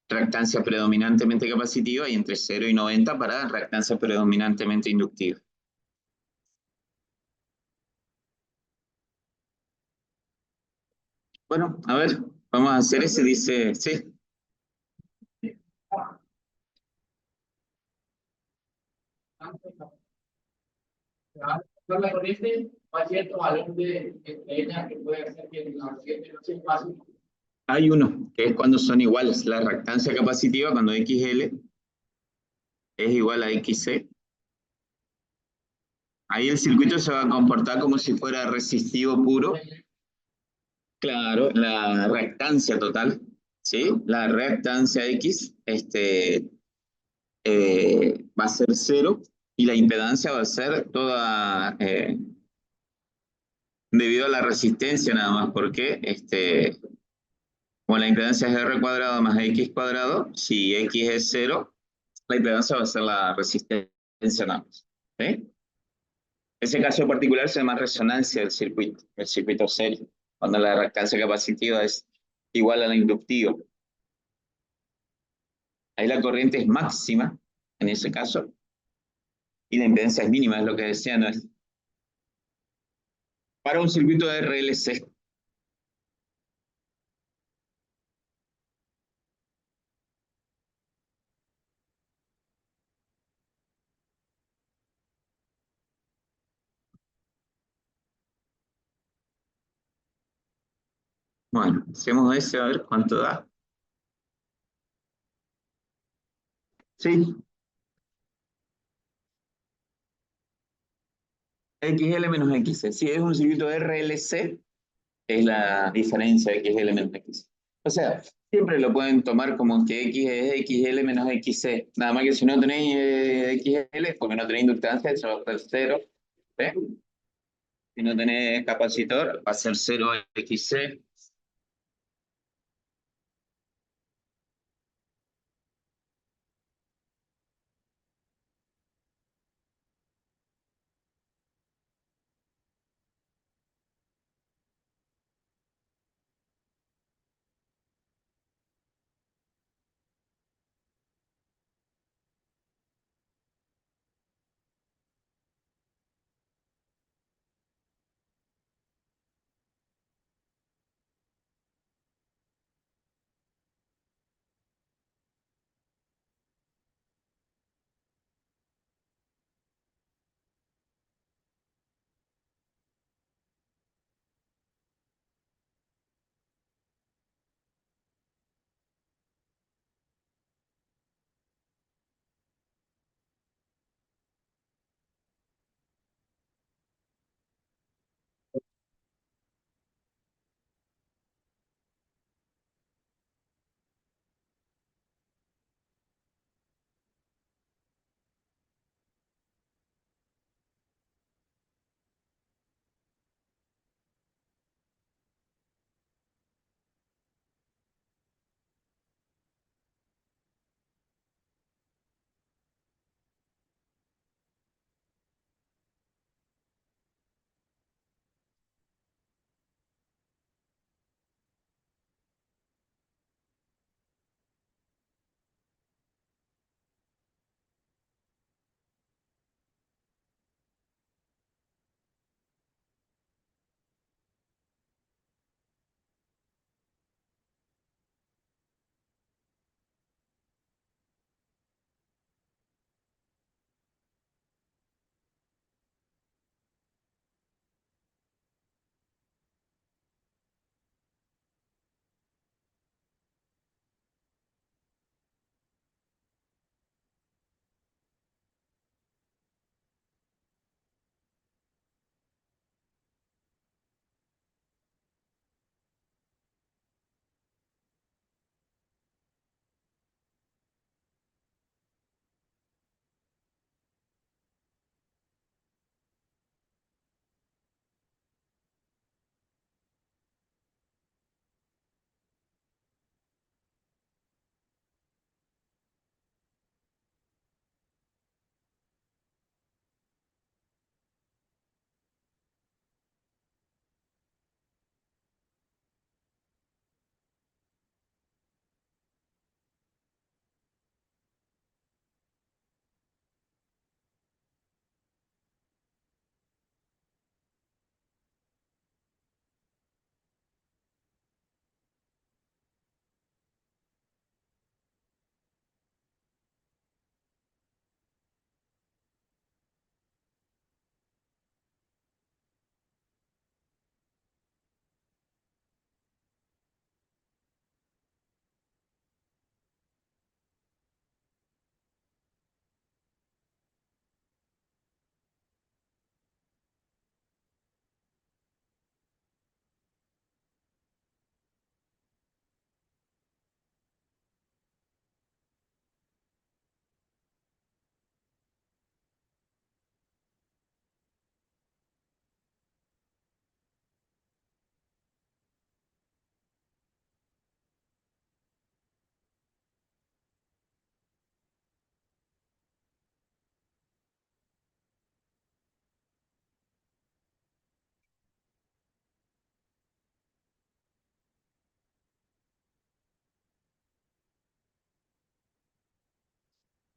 reactancia predominantemente capacitiva y entre 0 y 90 para reactancia predominantemente inductiva. Bueno, a ver, vamos a hacer ese, dice, sí. La corriente va a cierto valor de estrella que puede hacer que la corriente no sea fácil. Hay uno, que es cuando son iguales. La reactancia capacitiva, cuando XL es igual a XC, ahí el circuito se va a comportar como si fuera resistivo puro. Claro, la reactancia total, ¿sí? La reactancia X va a ser 0 y la impedancia va a ser toda debido a la resistencia nada más, porque como la impedancia es R cuadrado más X cuadrado, si X es 0, la impedancia va a ser la resistencia nada más. ¿Sí? Ese caso particular se llama resonancia del circuito, el circuito serio, cuando la reactancia capacitiva es igual a la inductiva. Ahí la corriente es máxima, en ese caso, y la impedancia es mínima, es lo que decía, ¿no? Para un circuito de RLC. Bueno, hacemos ese a ver cuánto da. Sí, XL menos XC. Si es un circuito RLC, es la diferencia de XL menos XC. O sea, siempre lo pueden tomar como que X es XL menos XC. Nada más que si no tenéis XL, porque no tenéis inductancia, eso va a ser 0. ¿Ves? Si no tenés capacitor, va a ser 0 XC.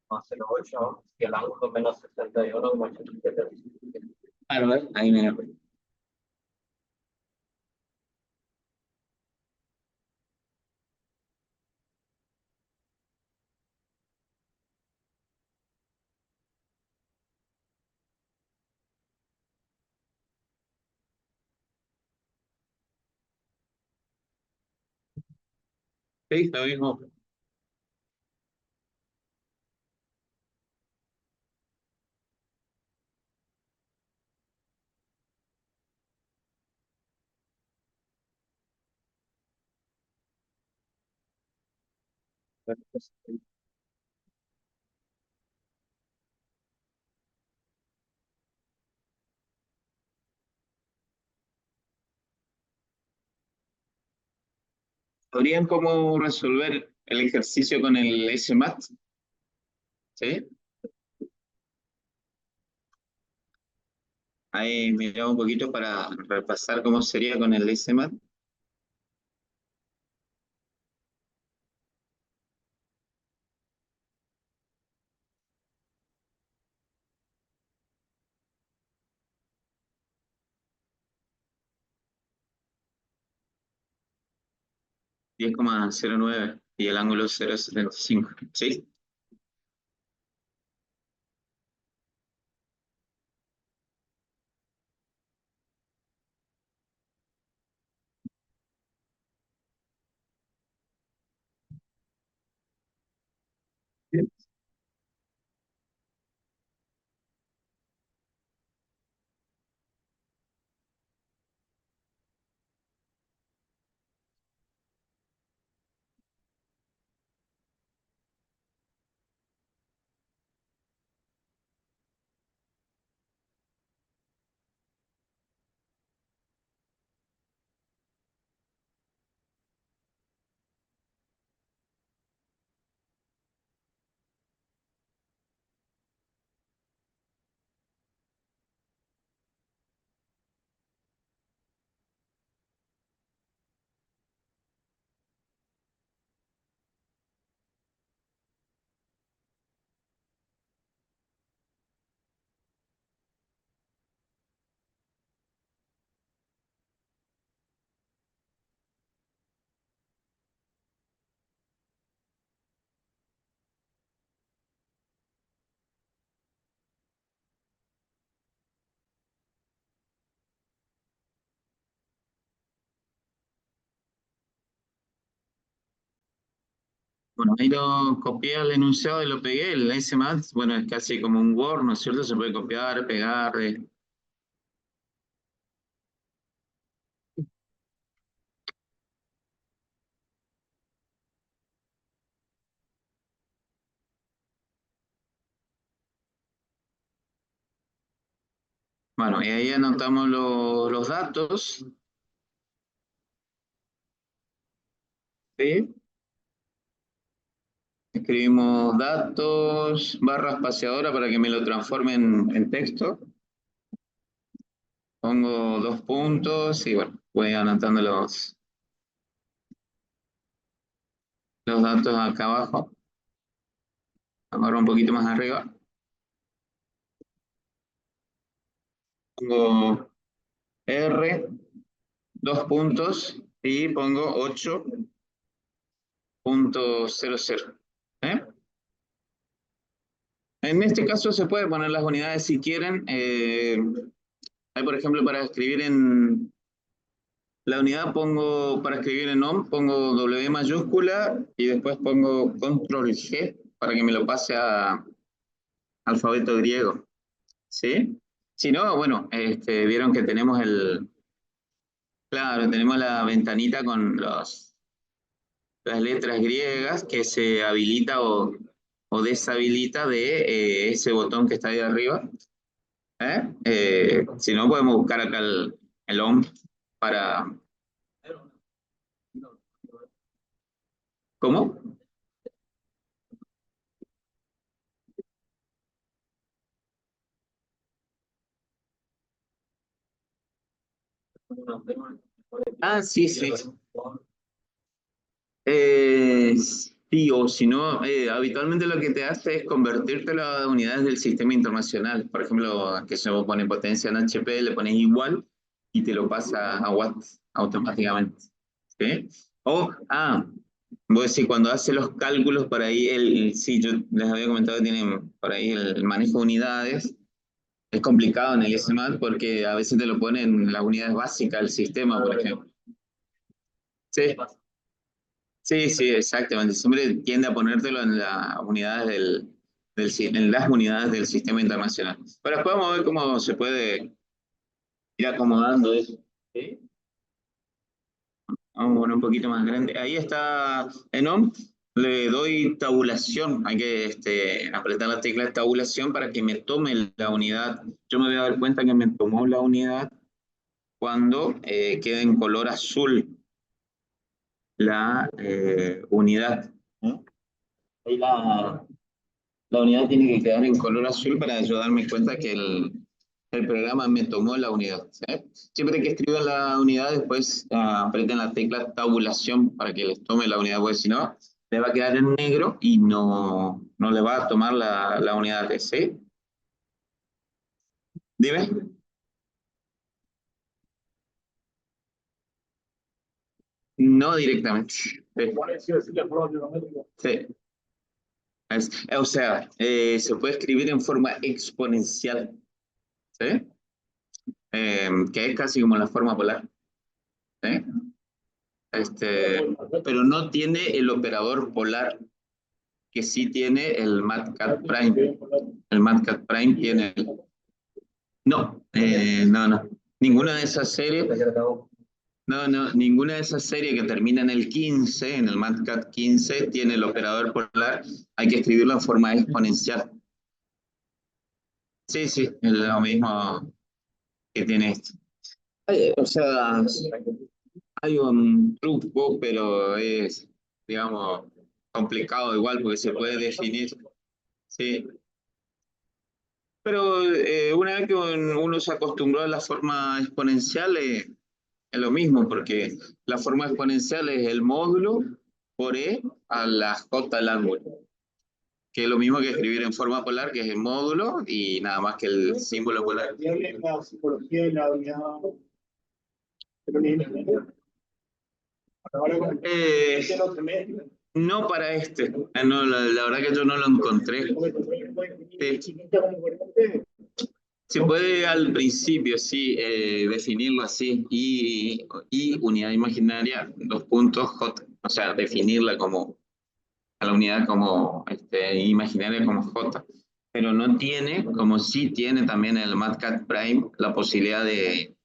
más 0,8 y el ángulo menos 61,87. A ver, ahí mira. Sí, lo mismo. ¿Sabrían cómo resolver el ejercicio con el SMAT? ¿Sí? Ahí miramos un poquito para repasar cómo sería con el SMAT. Diez coma cero nueve y el ángulo 0,75. ¿Sí? Bueno, ahí lo copié el enunciado y lo pegué. El SMAT, bueno, es casi como un Word, ¿no es cierto? Se puede copiar, pegar. Bueno, y ahí anotamos los datos. ¿Sí? Escribimos datos, barra espaciadora para que me lo transforme en texto. Pongo dos puntos y bueno, voy anotando los datos acá abajo. Ahora un poquito más arriba. Pongo R, dos puntos y pongo 8,00. ¿Eh? En este caso se puede poner las unidades si quieren. Hay, por ejemplo, para escribir en la unidad pongo, para escribir en ohm, pongo W mayúscula y después pongo control G para que me lo pase a alfabeto griego. ¿Sí? Si no, bueno, vieron que tenemos claro, tenemos la ventanita con las letras griegas que se habilita o deshabilita de ese botón que está ahí arriba. Si no, podemos buscar acá el ohm para... ¿Cómo? Ah, sí, sí. Eh, Sí, o si no, habitualmente lo que te hace es convertirte a unidades del sistema internacional. Por ejemplo, que se pone potencia en HP, le pones igual y te lo pasa a watts automáticamente. ¿Sí? O, vos decís, cuando hace los cálculos por ahí, sí, yo les había comentado que tienen por ahí el manejo de unidades. Es complicado en el SMAT porque a veces te lo ponen en las unidades básicas del sistema, por ejemplo. Sí. Sí, sí, exactamente. Siempre tiende a ponértelo en las unidades en las unidades del sistema internacional. Pero después vamos a ver cómo se puede ir acomodando eso. ¿Sí? Vamos a poner un poquito más grande. Ahí está ENOM. Le doy tabulación. Hay que apretar la tecla de tabulación para que me tome la unidad. Yo me voy a dar cuenta que me tomó la unidad cuando quede en color azul la unidad. ¿No? Ahí la unidad tiene que quedar en color azul para yo darme cuenta que el programa me tomó la unidad. ¿Sí? Siempre que escriban la unidad, después aprieten la tecla tabulación para que les tome la unidad, porque si no, le va a quedar en negro y no le va a tomar la unidad. ¿Sí? Dime. No directamente. Sí. Sí. O sea, se puede escribir en forma exponencial. ¿Sí? Que es casi como la forma polar. ¿Sí? Pero no tiene el operador polar que sí tiene el MatCat_Prime. El MatCat_Prime tiene no, no. Ninguna de esas series, no, ninguna de esas series que termina en el 15, en el MatCat 15, tiene el operador polar. Hay que escribirlo en forma exponencial. Sí, sí, es lo mismo que tiene esto. O sea, hay un truco, pero es, digamos, complicado igual porque se puede definir. Sí. Pero una vez que uno se acostumbró a la forma exponencial, es lo mismo, porque la forma exponencial es el módulo por E a la J al ángulo, que es lo mismo que escribir en forma polar, que es el módulo y nada más que el símbolo polar. La psicología y la unidad. Ahora con Eh, no para este. No, la verdad que yo no lo encontré. Se puede al principio, sí, definirlo así. Y unidad imaginaria, dos puntos J. O sea, definirla como a la unidad como imaginaria como J. Pero no tiene, como sí tiene también el MatCat_Prime, la posibilidad de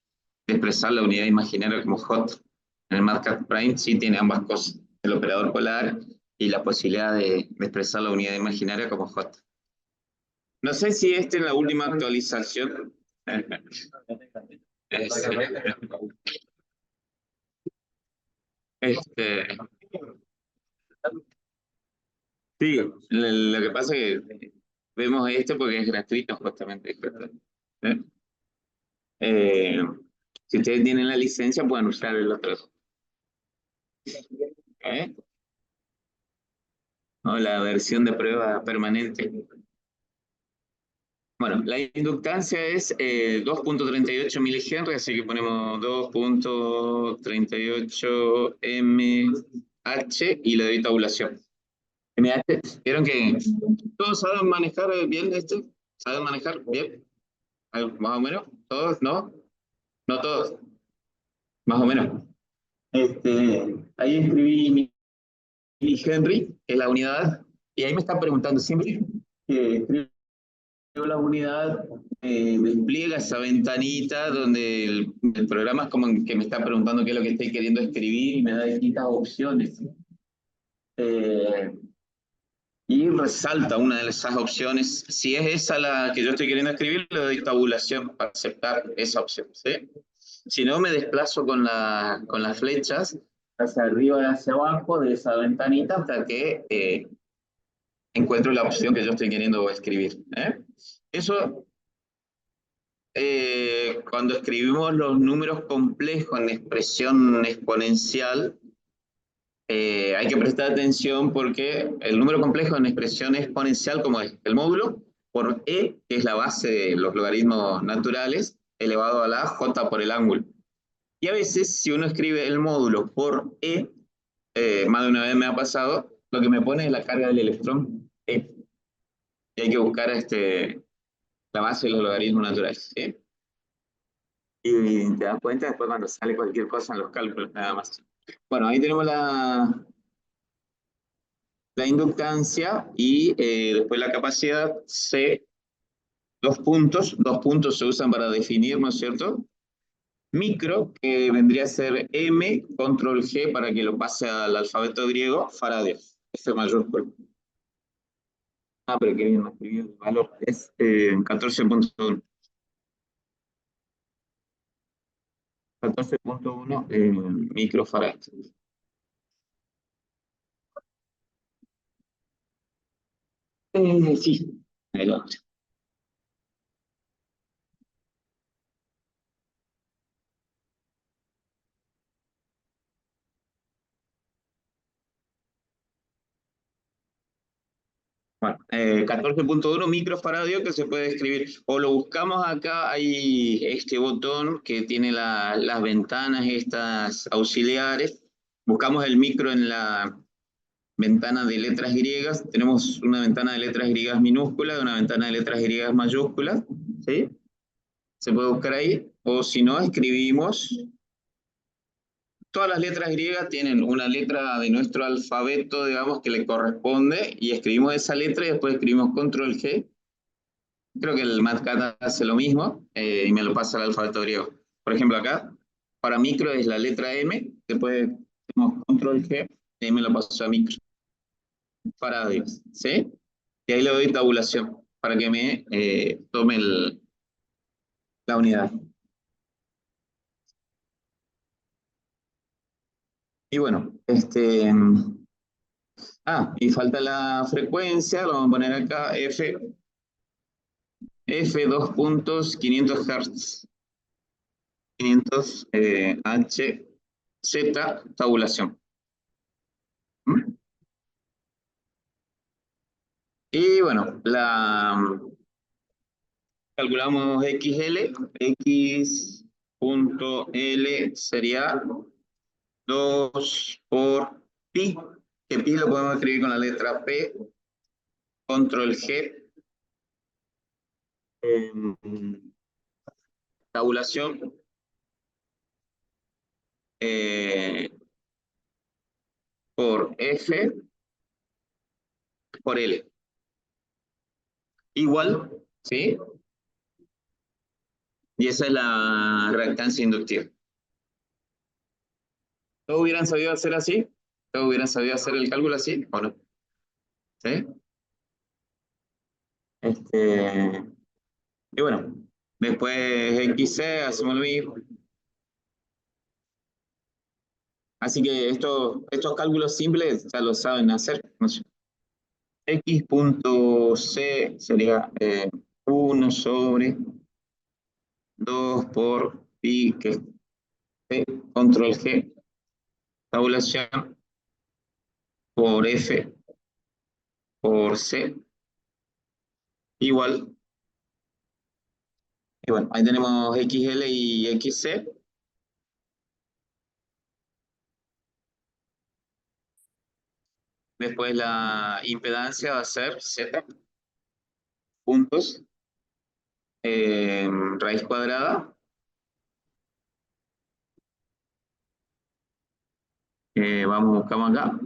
expresar la unidad imaginaria como J. En el MatCat_Prime sí tiene ambas cosas, el operador polar y la posibilidad de expresar la unidad imaginaria como J. No sé si esta es la última actualización. Este, sí, lo que pasa es que vemos este porque es gratuito justamente. ¿Eh? Eh, si ustedes tienen la licencia pueden usar el otro. ¿Eh? O la versión de prueba permanente. Bueno, la inductancia es 2.38 milihenry, así que ponemos 2.38 mH y le doy tabulación. MH, ¿vieron que todos saben manejar bien esto? ¿Saben manejar bien? ¿Más o menos? ¿Todos? ¿No? No todos, más o menos. Ahí escribí milihenry, que es la unidad, y ahí me están preguntando siempre que escribo la unidad, despliega esa ventanita donde el programa es como que me está preguntando qué es lo que estoy queriendo escribir y me da distintas opciones. Y resalta una de esas opciones. Si es esa la que yo estoy queriendo escribir, le doy tabulación para aceptar esa opción. ¿Sí? Si no, me desplazo con las flechas hacia arriba y hacia abajo de esa ventanita hasta que encuentro la opción que yo estoy queriendo escribir. Eso, cuando escribimos los números complejos en expresión exponencial, hay que prestar atención porque el número complejo es una expresión exponencial como es el módulo por e, que es la base de los logaritmos naturales, elevado a la j por el ángulo. Y a veces, si uno escribe el módulo por e, más de una vez me ha pasado, lo que me pone es la carga del electrón e. Y hay que buscar la base de los logaritmos naturales, ¿sí? Y te das cuenta después cuando sale cualquier cosa en los cálculos, nada más. Bueno, ahí tenemos la inductancia y después la capacidad C, dos puntos se usan para definir, ¿no es cierto? Micro, que vendría a ser M, control G para que lo pase al alfabeto griego, faradios, F mayúsculo. Ah, pero qué bien me escribió el valor, es 14.1. 14.1 microfarads. Sí, ahí lo. Bueno, 14.1 microfaradio que se puede escribir, o lo buscamos acá, hay este botón que tiene las ventanas estas auxiliares, buscamos el micro en la ventana de letras griegas, tenemos una ventana de letras griegas minúsculas, una ventana de letras griegas mayúsculas, ¿sí? Se puede buscar ahí, o si no, escribimos. Todas las letras griegas tienen una letra de nuestro alfabeto, digamos, que le corresponde, y escribimos esa letra y después escribimos control G. Creo que el MatCat hace lo mismo y me lo pasa al alfabeto griego. Por ejemplo, acá, para micro es la letra M, después tenemos control G y me lo paso a micro. Para Dios, ¿sí? Y ahí le doy tabulación para que me tome la unidad. Y bueno, y falta la frecuencia, lo vamos a poner acá, F 2 puntos, 500 Hz. 500 H, Z, tabulación. ¿Mm? Y bueno, calculamos XL. X punto L sería 2 por pi, que pi lo podemos escribir con la letra P, control G, tabulación, por F por L. Igual, ¿sí? Y esa es la reactancia inductiva. ¿Todos hubieran sabido hacer así? ¿Todos hubieran sabido hacer el cálculo así? ¿O no? ¿Sí? Y bueno, después XC hacemos lo mismo. Así que estos cálculos simples ya lo saben hacer. No sé. X punto C sería 1 sobre 2 por pi, que es C, control G, tabulación por F por C, igual. Y bueno, ahí tenemos XL y XC. Después la impedancia va a ser Z puntos raíz cuadrada. Vamos, buscamos acá.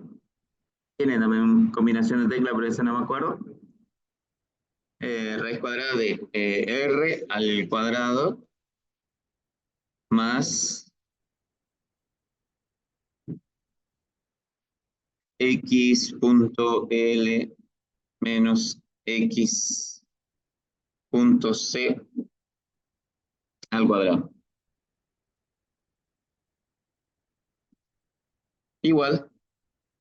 Tiene también combinación de tecla, pero esa no me acuerdo. Raíz cuadrada de R al cuadrado más X punto L menos X punto C al cuadrado. Igual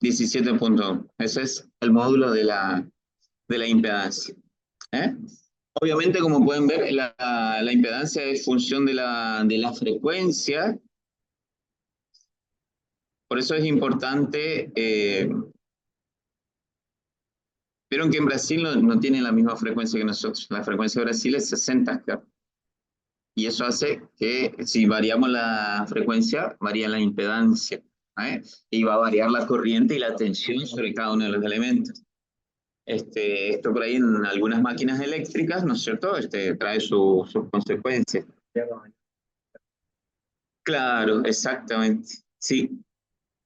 17.1. Ese es el módulo de la impedancia. Obviamente, como pueden ver, la impedancia es función de la frecuencia Por eso es importante, vieron que en Brasil no tiene la misma frecuencia que nosotros. La frecuencia de Brasil es 60 Hz. Y eso hace que si variamos la frecuencia, varía la impedancia, ¿eh? Y va a variar la corriente y la tensión sobre cada uno de los elementos. Esto por ahí en algunas máquinas eléctricas, ¿no es cierto? Trae sus consecuencias. Claro, exactamente. Sí,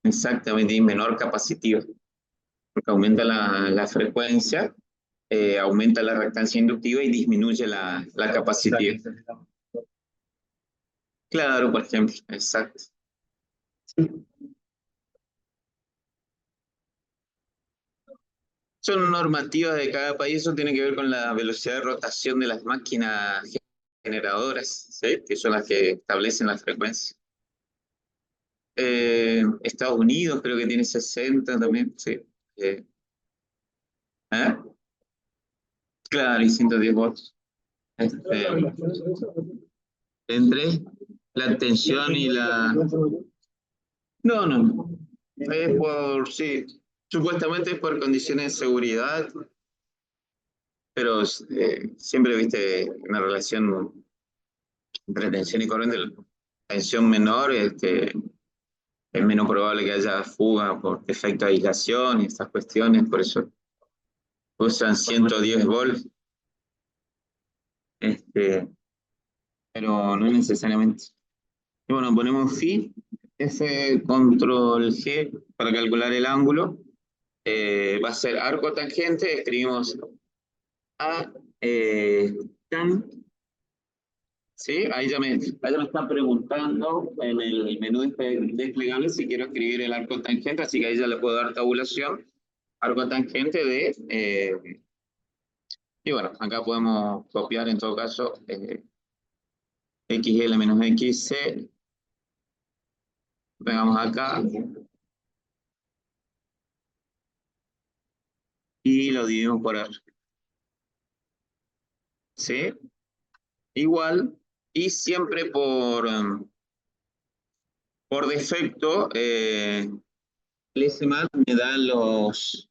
exactamente. Y menor capacitiva, porque aumenta la frecuencia, aumenta la reactancia inductiva y disminuye la capacitiva. Claro, por ejemplo, exacto. Son normativas de cada país, eso tiene que ver con la velocidad de rotación de las máquinas generadoras, ¿sí? Que son las que establecen la frecuencia. Estados Unidos creo que tiene 60 también, sí. ¿Eh? Claro, y 110 volts. Entre la tensión y la... No, no. Es por, sí, supuestamente es por condiciones de seguridad, pero siempre viste una relación entre tensión y corriente. La tensión menor, es menos probable que haya fuga por defecto de aislación y estas cuestiones, por eso usan 110 volts, pero no necesariamente. Y bueno, ponemos phi, F control G para calcular el ángulo. Va a ser arco tangente, escribimos A tan, ¿sí? Ahí ya me está preguntando en el menú desplegable si quiero escribir el arco tangente, así que ahí ya le puedo dar tabulación. Arco tangente de... y bueno, acá podemos copiar en todo caso XL menos XC. Pegamos acá. Y lo dividimos por R. ¿Sí? Igual. Y siempre por defecto, el SMAT me da los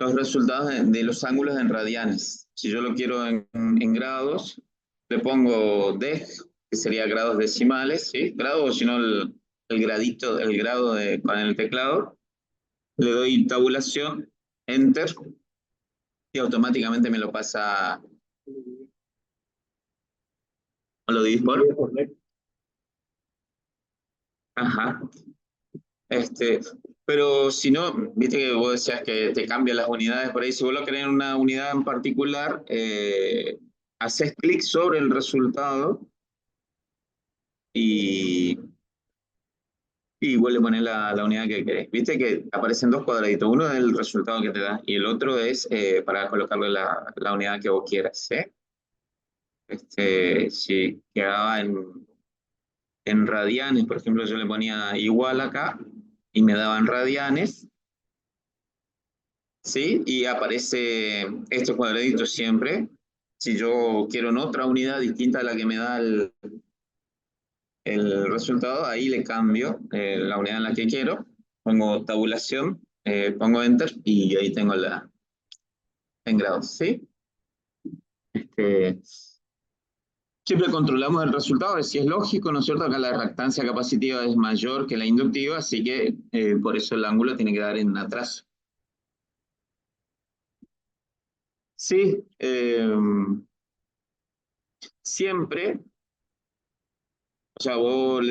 resultados de los ángulos en radianes. Si yo lo quiero en grados, le pongo deg, que sería grados decimales, ¿sí? Grado, o si no el gradito, el grado con el teclado. Le doy tabulación, enter, y automáticamente me lo pasa. ¿O lo dividís por? Ajá. Pero si no, viste que vos decías que te cambian las unidades por ahí. Si vos lo querés en una unidad en particular, haces clic sobre el resultado y vos le pones la unidad que querés. Viste que aparecen dos cuadraditos. Uno es el resultado que te da y el otro es para colocarle la unidad que vos quieras. Si quedaba en radianes, por ejemplo, yo le ponía igual acá y me daban radianes. ¿Sí? Y aparece estos cuadraditos siempre. Si yo quiero en otra unidad distinta a la que me da el resultado, ahí le cambio la unidad en la que quiero, pongo tabulación, pongo enter y ahí tengo en grados, ¿sí? Siempre controlamos el resultado, si es lógico, ¿no es cierto? Acá la reactancia capacitiva es mayor que la inductiva, así que por eso el ángulo tiene que dar en atraso. Sí, siempre, o sea, vos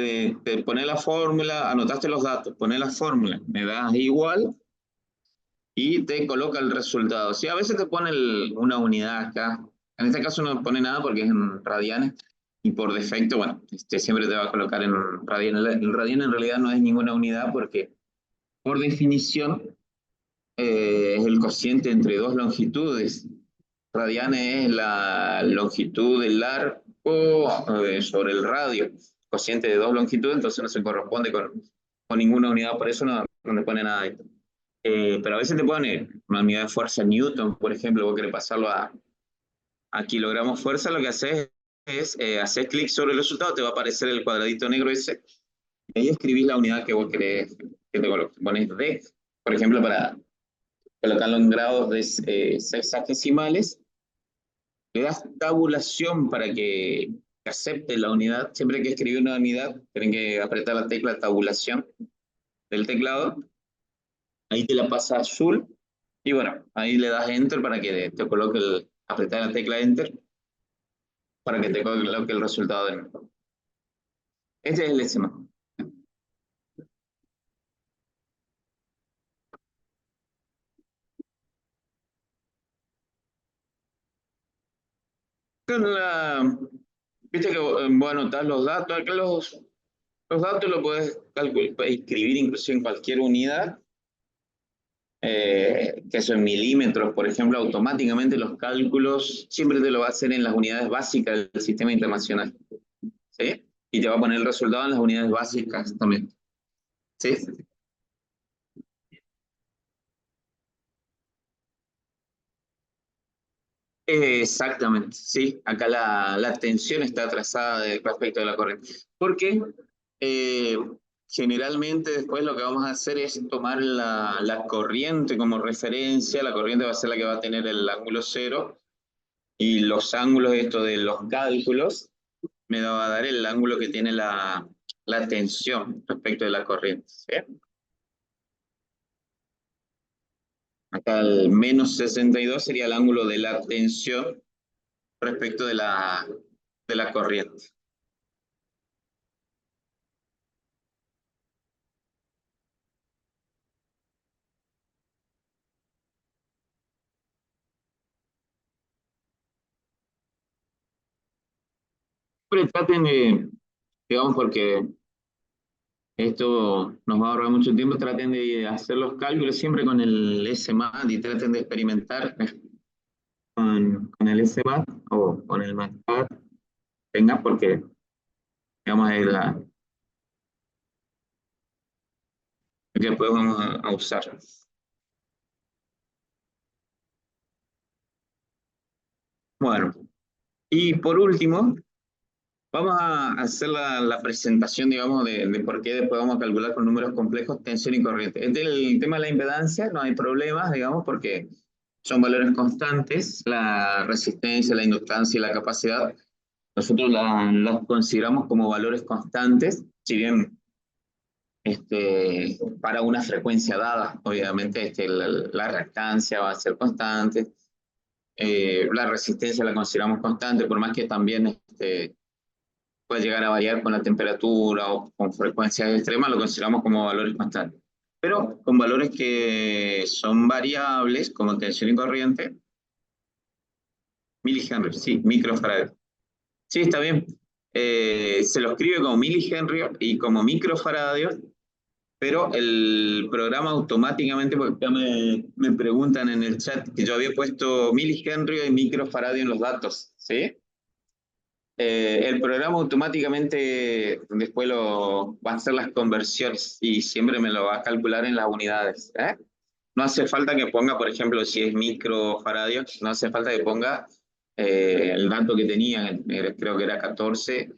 te pones la fórmula, anotaste los datos, pones la fórmula, me das igual y te coloca el resultado. Sí, a veces te pone una unidad acá. En este caso no pone nada porque es en radianes y por defecto, bueno, siempre te va a colocar en radianes. El radian en realidad no es ninguna unidad porque por definición es el cociente entre dos longitudes. Radianes es la longitud del arco sobre el radio, cociente de dos longitudes, entonces no se corresponde con ninguna unidad, por eso no le pone nada ahí. Pero a veces te pone una unidad de fuerza Newton, por ejemplo, vos querés pasarlo a kilogramos fuerza, lo que haces es hacer clic sobre el resultado, te va a aparecer el cuadradito negro ese, Y ahí escribís la unidad que vos querés que te coloque. Pones dec, por ejemplo, para colocarlo en grados de sexagesimales. Le das tabulación para que acepte la unidad. Siempre que escribir una unidad, tienen que apretar la tecla tabulación del teclado. Ahí te la pasa azul. Y bueno, ahí le das Enter para que te coloque apretar la tecla Enter para que te coloque el resultado de nuevo. Este es el SMA. Viste que vos anotás los datos. Acá los datos los puedes escribir incluso en cualquier unidad. Que eso en milímetros, por ejemplo, automáticamente los cálculos siempre te lo va a hacer en las unidades básicas del sistema internacional. ¿Sí? Y te va a poner el resultado en las unidades básicas también. ¿Sí? Exactamente, sí. Acá la tensión está trazada respecto de la corriente. Porque eh, generalmente después lo que vamos a hacer es tomar la corriente como referencia. La corriente va a ser la que va a tener el ángulo cero. Y los ángulos esto de los cálculos me va a dar el ángulo que tiene la tensión respecto de la corriente. ¿Sí? Acá el menos 62 sería el ángulo de la tensión respecto de la corriente. Siempre traten de, digamos, porque esto nos va a ahorrar mucho tiempo, traten de hacer los cálculos siempre con el SMAT y traten de experimentar con el SMAT o con el MATPAD, tenga, porque, digamos, es lo que después vamos a usar. Bueno, y por último, vamos a hacer la presentación, digamos, de por qué después vamos a calcular con números complejos tensión y corriente. Este es el tema de la impedancia, no hay problemas, digamos, porque son valores constantes, la resistencia, la inductancia y la capacidad. Nosotros las consideramos como valores constantes, si bien para una frecuencia dada, obviamente la reactancia va a ser constante, la resistencia la consideramos constante, por más que también puede llegar a variar con la temperatura o con frecuencias extremas, lo consideramos como valores constantes. Pero con valores que son variables, como tensión y corriente, milihenry, sí, microfarad. Sí, está bien. Se lo escribe como milihenry y como microfaradio, pero el programa automáticamente, porque acá me preguntan en el chat que yo había puesto milihenry y microfaradio en los datos, ¿sí? El programa automáticamente después va a hacer las conversiones y siempre me lo va a calcular en las unidades. No hace falta que ponga, por ejemplo, si es microfaradio, no hace falta que ponga el dato que tenía, creo que era 14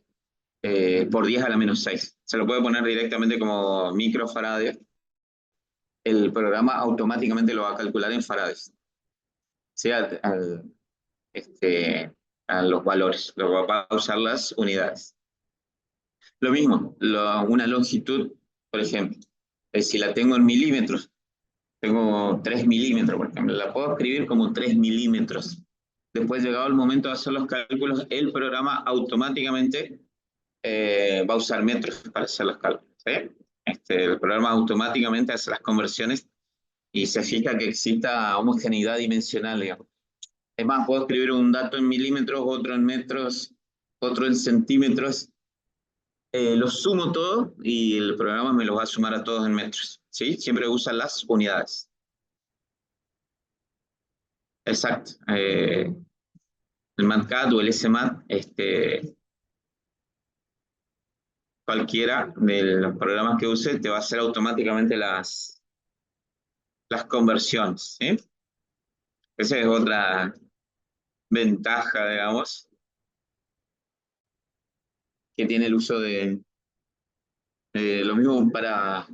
por 10 a la menos 6. Se lo puede poner directamente como microfaradio. El programa automáticamente lo va a calcular en farades. ¿Sí? Este, a los valores, lo va a usar las unidades. Lo mismo, una longitud, por ejemplo, si la tengo en milímetros, tengo 3 milímetros, por ejemplo, la puedo escribir como 3 milímetros. Después, llegado el momento de hacer los cálculos, el programa automáticamente va a usar metros para hacer los cálculos. ¿Sí? El programa automáticamente hace las conversiones y se fija que exista homogeneidad dimensional, digamos. Es más, puedo escribir un dato en milímetros, otro en metros, otro en centímetros. Los sumo todo y el programa me los va a sumar a todos en metros. ¿Sí? Siempre usa las unidades. Exacto. El MATCAD o el SMAT, cualquiera de los programas que use te va a hacer automáticamente las conversiones. ¿Sí? Esa es otra ventaja, digamos, que tiene el uso Lo mismo para,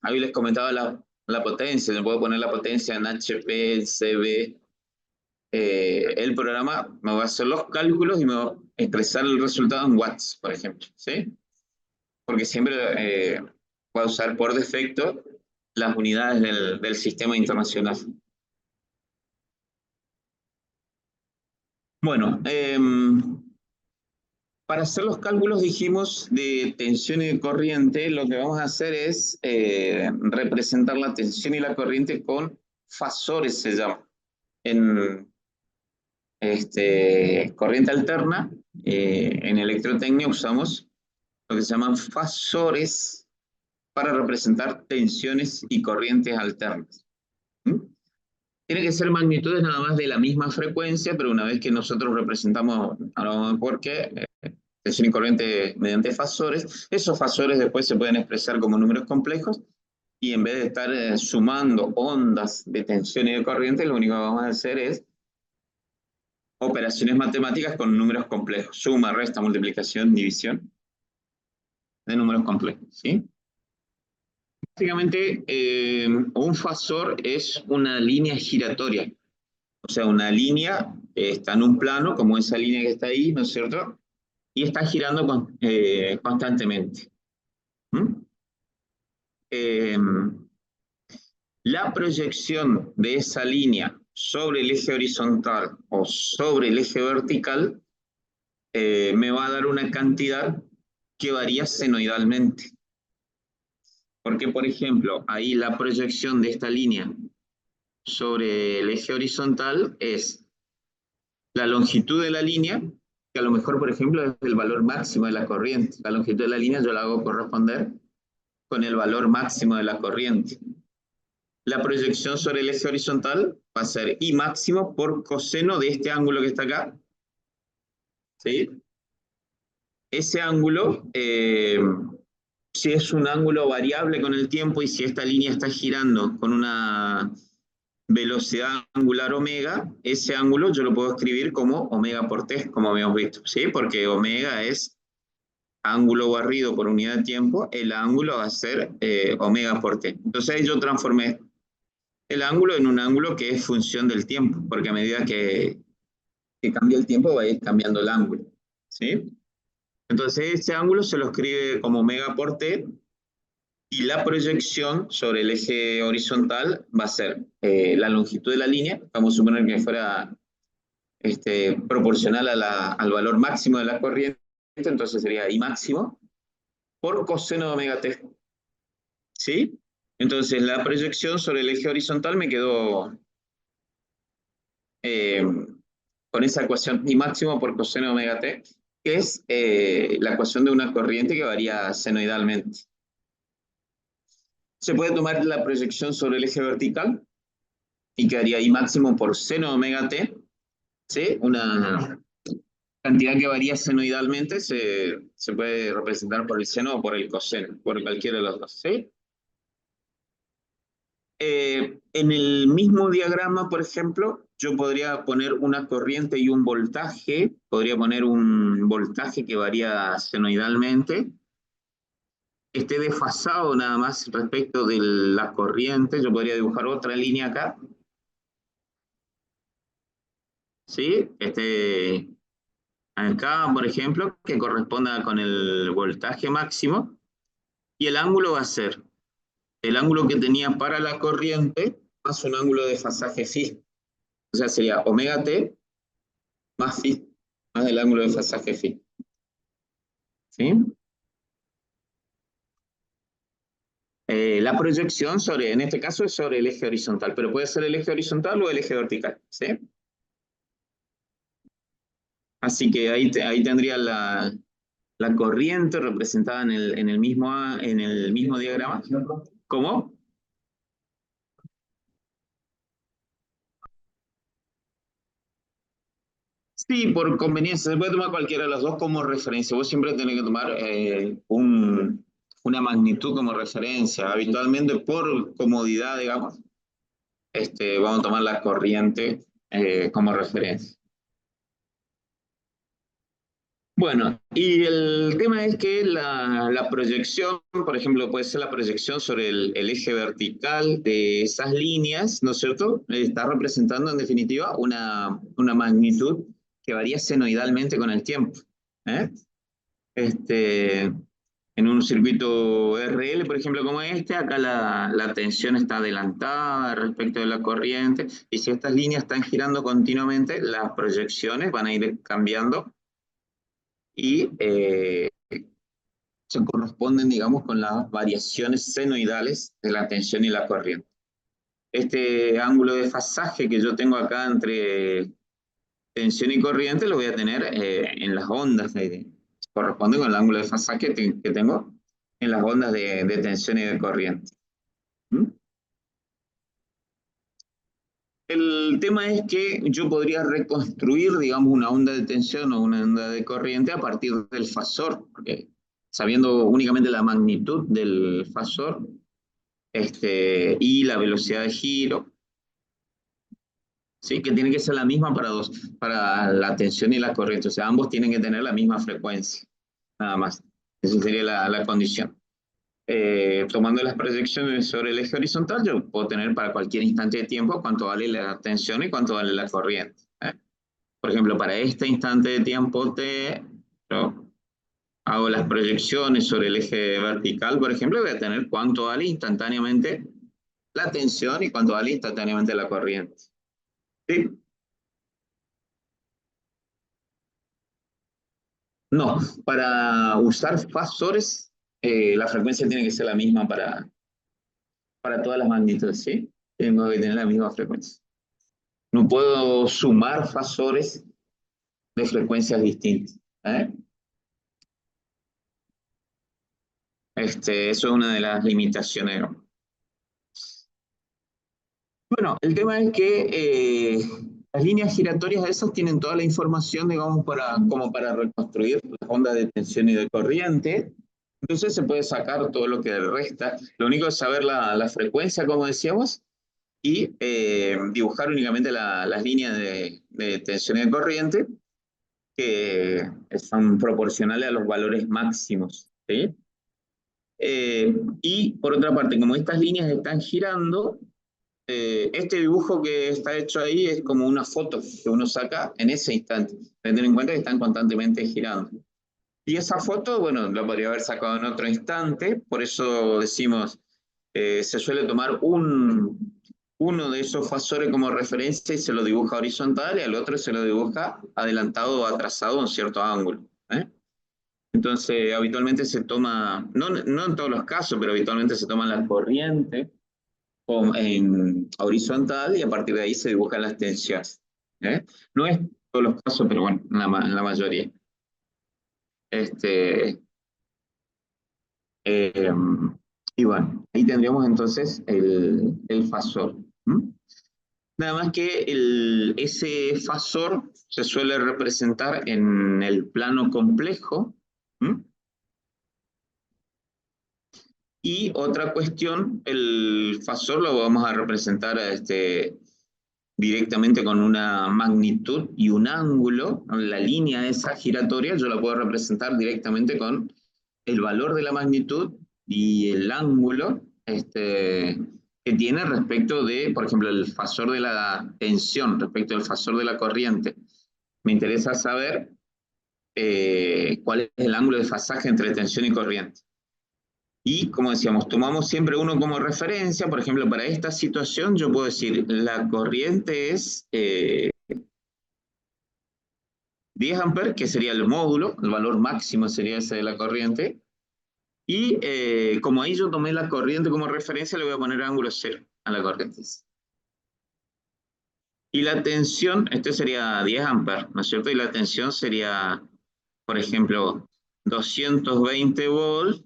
ahí les comentaba la potencia, le puedo poner la potencia en HP, en CB. El programa me va a hacer los cálculos y me va a expresar el resultado en watts, por ejemplo, ¿sí? Porque siempre va a usar por defecto las unidades del sistema internacional. Bueno, para hacer los cálculos, dijimos, de tensión y de corriente, lo que vamos a hacer es representar la tensión y la corriente con fasores, se llama. En corriente alterna, en electrotecnia usamos lo que se llaman fasores para representar tensiones y corrientes alternas. ¿Mm? Tiene que ser magnitudes nada más de la misma frecuencia, pero una vez que nosotros representamos, ahora vamos a ver por qué, tensión y corriente mediante fasores, esos fasores después se pueden expresar como números complejos, y en vez de estar sumando ondas de tensión y de corriente, lo único que vamos a hacer es operaciones matemáticas con números complejos, suma, resta, multiplicación, división de números complejos, ¿sí? Básicamente, un fasor es una línea giratoria, o sea, una línea está en un plano, como esa línea que está ahí, ¿no es cierto? Y está girando constantemente. ¿Mm? La proyección de esa línea sobre el eje horizontal o sobre el eje vertical me va a dar una cantidad que varía senoidalmente. Porque, por ejemplo, ahí la proyección de esta línea sobre el eje horizontal es la longitud de la línea, que a lo mejor, por ejemplo, es el valor máximo de la corriente. La longitud de la línea yo la hago corresponder con el valor máximo de la corriente. La proyección sobre el eje horizontal va a ser I máximo por coseno de este ángulo que está acá. ¿Sí? Ese ángulo, si es un ángulo variable con el tiempo y si esta línea está girando con una velocidad angular omega, ese ángulo yo lo puedo escribir como omega por t, como habíamos visto, ¿sí? Porque omega es ángulo barrido por unidad de tiempo, el ángulo va a ser omega por t. Entonces ahí yo transformé el ángulo en un ángulo que es función del tiempo, porque a medida que cambia el tiempo va a ir cambiando el ángulo, ¿sí? Entonces ese ángulo se lo escribe como omega por t, y la proyección sobre el eje horizontal va a ser la longitud de la línea, vamos a suponer que fuera proporcional al valor máximo de la corriente, entonces sería I máximo, por coseno de omega t. ¿Sí? Entonces la proyección sobre el eje horizontal me quedó con esa ecuación I máximo por coseno de omega t, que es la ecuación de una corriente que varía senoidalmente. Se puede tomar la proyección sobre el eje vertical y quedaría I máximo por seno de omega t, ¿sí? Una cantidad que varía senoidalmente se puede representar por el seno o por el coseno, por cualquiera de los dos, ¿sí? En el mismo diagrama, por ejemplo, yo podría poner una corriente y un voltaje, podría poner un voltaje que varía senoidalmente, esté desfasado nada más respecto de la corriente, yo podría dibujar otra línea acá, ¿sí? Acá, por ejemplo, que corresponda con el voltaje máximo, y el ángulo va a ser el ángulo que tenía para la corriente más un ángulo de desfasaje phi. O sea, sería omega t más phi, más el ángulo de desfasaje phi. ¿Sí? La proyección sobre, en este caso, es sobre el eje horizontal, pero puede ser el eje horizontal o el eje vertical, ¿sí? Así que ahí tendría la corriente representada en el mismo diagrama. ¿Cómo? Sí, por conveniencia, se puede tomar cualquiera de las dos como referencia. Vos siempre tenés que tomar una magnitud como referencia. Habitualmente, por comodidad, digamos, vamos a tomar la corriente como referencia. Bueno, y el tema es que la proyección, por ejemplo, puede ser la proyección sobre el eje vertical de esas líneas, ¿no es cierto? Está representando en definitiva una magnitud que varía senoidalmente con el tiempo. ¿Eh? En un circuito RL, por ejemplo, como este, acá la tensión está adelantada respecto de la corriente, y si estas líneas están girando continuamente, las proyecciones van a ir cambiando y se corresponden, digamos, con las variaciones senoidales de la tensión y la corriente. Este ángulo de fasaje que yo tengo acá entre tensión y corriente lo voy a tener en las ondas, corresponde con el ángulo de fasaje que tengo en las ondas de tensión y de corriente. ¿Mm? El tema es que yo podría reconstruir, digamos, una onda de tensión o una onda de corriente a partir del fasor, porque sabiendo únicamente la magnitud del fasor y la velocidad de giro, ¿sí? Que tiene que ser la misma para la tensión y la corriente, o sea, ambos tienen que tener la misma frecuencia, nada más. Esa sería la condición. Tomando las proyecciones sobre el eje horizontal, yo puedo tener para cualquier instante de tiempo cuánto vale la tensión y cuánto vale la corriente. Por ejemplo, para este instante de tiempo T, yo hago las proyecciones sobre el eje vertical, por ejemplo, voy a tener cuánto vale instantáneamente la tensión y cuánto vale instantáneamente la corriente. ¿Sí? No, para usar fasores, la frecuencia tiene que ser la misma para todas las magnitudes, ¿sí? Tengo que tener la misma frecuencia. No puedo sumar fasores de frecuencias distintas. Eso es una de las limitaciones. Bueno, el tema es que las líneas giratorias esas tienen toda la información, digamos, como para reconstruir las ondas de tensión y de corriente. Entonces se puede sacar todo lo que resta. Lo único es saber la frecuencia, como decíamos, y dibujar únicamente las líneas de tensión y de corriente que son proporcionales a los valores máximos, ¿sí? Y por otra parte, como estas líneas están girando, este dibujo que está hecho ahí es como una foto que uno saca en ese instante. Hay que tener en cuenta que están constantemente girando. Y esa foto, bueno, la podría haber sacado en otro instante, por eso decimos, se suele tomar uno de esos fasores como referencia y se lo dibuja horizontal y al otro se lo dibuja adelantado o atrasado a un cierto ángulo. Entonces, habitualmente se toma, no en todos los casos, pero habitualmente se toma la corriente en horizontal y a partir de ahí se dibujan las tensiones. No es en todos los casos, pero bueno, en la mayoría. Y bueno, ahí tendríamos entonces el fasor. Nada más que ese fasor se suele representar en el plano complejo. Y otra cuestión, el fasor lo vamos a representar directamente con una magnitud y un ángulo. La línea esa giratoria yo la puedo representar directamente con el valor de la magnitud y el ángulo que tiene respecto de, por ejemplo, el fasor de la tensión, respecto al fasor de la corriente. Me interesa saber cuál es el ángulo de fasaje entre tensión y corriente. Y como decíamos, tomamos siempre uno como referencia. Por ejemplo, para esta situación yo puedo decir, la corriente es 10 amperes, que sería el módulo, el valor máximo sería ese de la corriente. Y como ahí yo tomé la corriente como referencia, le voy a poner ángulo 0 a la corriente. Y la tensión, este sería 10 amperes, ¿no es cierto? Y la tensión sería, por ejemplo, 220 volts.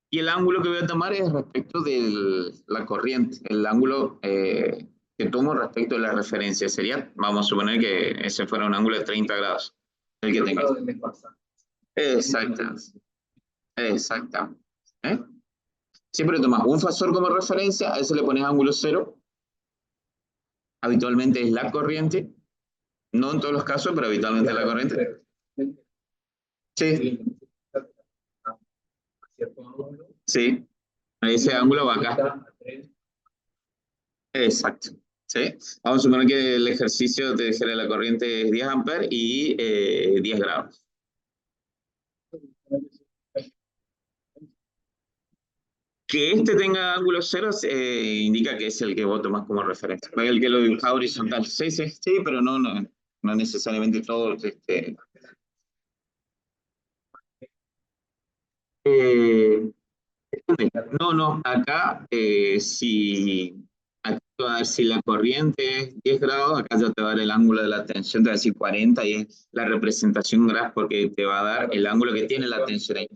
Y el ángulo que voy a tomar es respecto de la corriente, el ángulo que tomo respecto de la referencia. Sería, vamos a suponer que ese fuera un ángulo de 30 grados. El que tenga. Exacto. Exacto. Siempre tomas un fasor como referencia, a ese le pones ángulo 0. Habitualmente es la corriente. No en todos los casos, pero habitualmente es la corriente. Sí, a cierto ángulo, sí. Ese ángulo va acá. a 3. Exacto. ¿Sí? Vamos a suponer que el ejercicio te dijera la corriente es 10 amperes y 10 grados. Que este tenga ángulo cero indica que es el que vos tomás como referencia. No es el que lo dibuja horizontal. Sí, sí, sí, pero no necesariamente todo. Eh, no, acá acá te va a dar si la corriente es 10 grados, acá ya te va a dar el ángulo de la tensión, te va a decir 40 y es la representación graf porque te va a dar el ángulo que tiene la tensión ahí.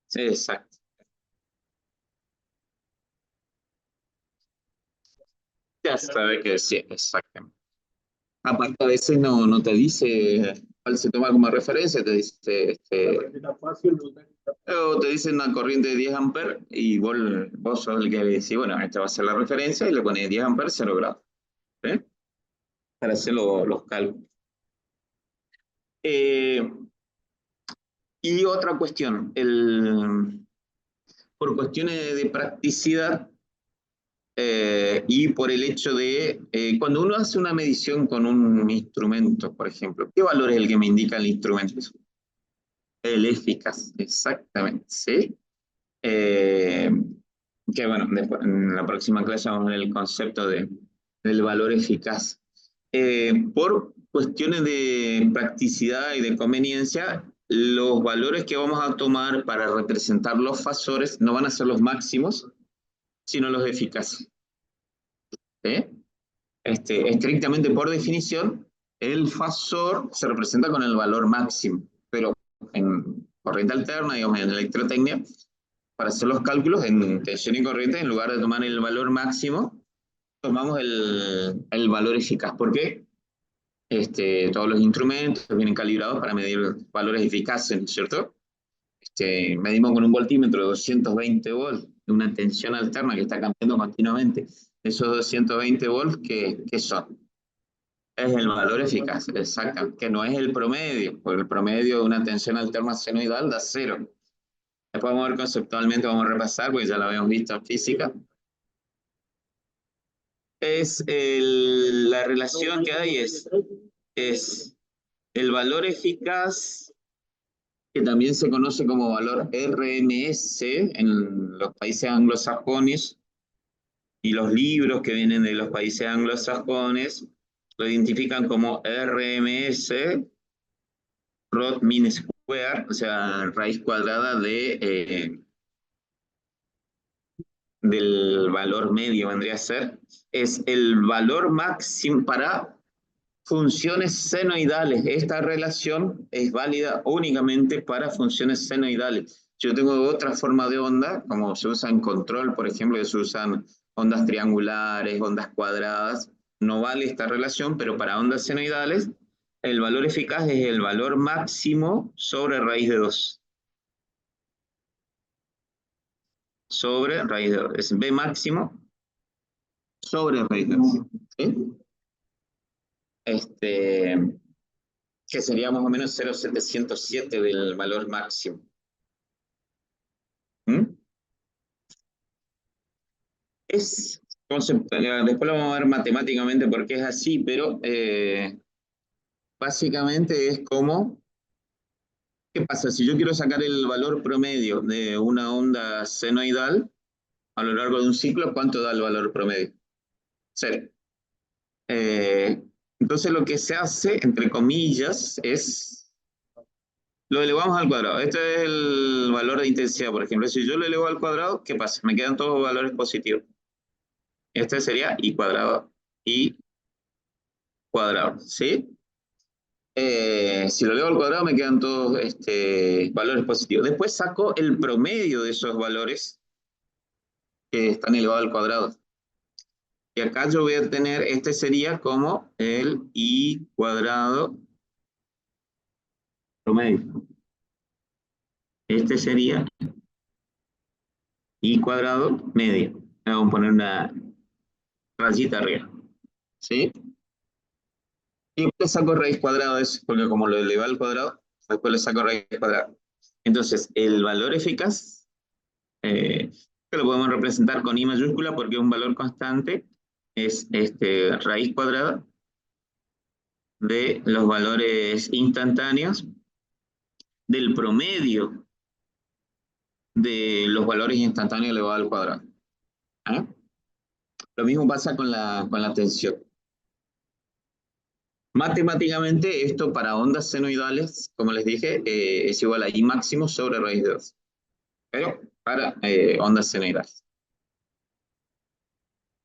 Sí, exacto. Ya sabes que sí, exactamente. Aparte, a veces no te dice cuál se toma como referencia, te dice, o te dice una corriente de 10 amperes y vos sos el que decís, bueno, esta va a ser la referencia y le pones 10 amperes, 0 grados. ¿Sí? Para hacer los cálculos. Eh, y otra cuestión, por cuestiones de practicidad y por el hecho de, cuando uno hace una medición con un instrumento, por ejemplo, ¿qué valor es el que me indica el instrumento? El eficaz, exactamente, ¿sí? Eh, que bueno, después, en la próxima clase vamos a ver el concepto del valor eficaz. Por cuestiones de practicidad y de conveniencia, los valores que vamos a tomar para representar los fasores no van a ser los máximos, sino los eficaces. ¿Eh? Estrictamente por definición, el fasor se representa con el valor máximo, pero en corriente alterna, digamos, en electrotecnia, para hacer los cálculos en tensión y corriente, en lugar de tomar el valor máximo, tomamos el valor eficaz. ¿Por qué? Todos los instrumentos vienen calibrados para medir valores eficaces, ¿no es cierto? Medimos con un voltímetro de 220 volts, de una tensión alterna que está cambiando continuamente. Esos 220 volts, ¿qué son? Es el valor eficaz, exacto, que no es el promedio, porque el promedio de una tensión alterna senoidal da 0. Después vamos a ver conceptualmente, vamos a repasar, porque ya lo habíamos visto en física. La relación que hay es el valor eficaz, que también se conoce como valor RMS en los países anglosajones, y los libros que vienen de los países anglosajones lo identifican como RMS, Rod Mean Square, o sea, raíz cuadrada del valor medio, vendría a ser. Es el valor máximo para funciones senoidales. Esta relación es válida únicamente para funciones senoidales. Yo tengo otra forma de onda, como se usa en control, por ejemplo, que se usan ondas triangulares, ondas cuadradas, no vale esta relación, pero para ondas senoidales, el valor eficaz es el valor máximo sobre raíz de 2. Sobre raíz de 2. Es B máximo sobre raíz de 2. ¿Sí? Que sería más o menos 0,707 del valor máximo. ¿Mm? Es conceptual, después lo vamos a ver matemáticamente por qué es así, pero básicamente es como, ¿qué pasa? Si yo quiero sacar el valor promedio de una onda senoidal a lo largo de un ciclo, ¿cuánto da el valor promedio? 0. Entonces lo que se hace, entre comillas, es lo elevamos al cuadrado. Este es el valor de intensidad, por ejemplo. Si yo lo elevo al cuadrado, ¿qué pasa? Me quedan todos valores positivos. Este sería I cuadrado, ¿sí? Si lo elevo al cuadrado me quedan todos valores positivos. Después saco el promedio de esos valores que están elevados al cuadrado. Y acá yo voy a tener, este sería como el I cuadrado promedio. Este sería I cuadrado medio. Vamos a poner una rayita arriba. ¿Sí? Y después saco raíz cuadrada de eso, porque como lo elevé al cuadrado, después le saco raíz cuadrada. Entonces, el valor eficaz, que lo podemos representar con I mayúscula porque es un valor constante, es raíz cuadrada de los valores instantáneos del promedio de los valores instantáneos elevado al cuadrado. ¿Ah? Lo mismo pasa con la tensión. Matemáticamente, esto para ondas senoidales, como les dije, es igual a I máximo sobre raíz de 2. Pero para ondas senoidales.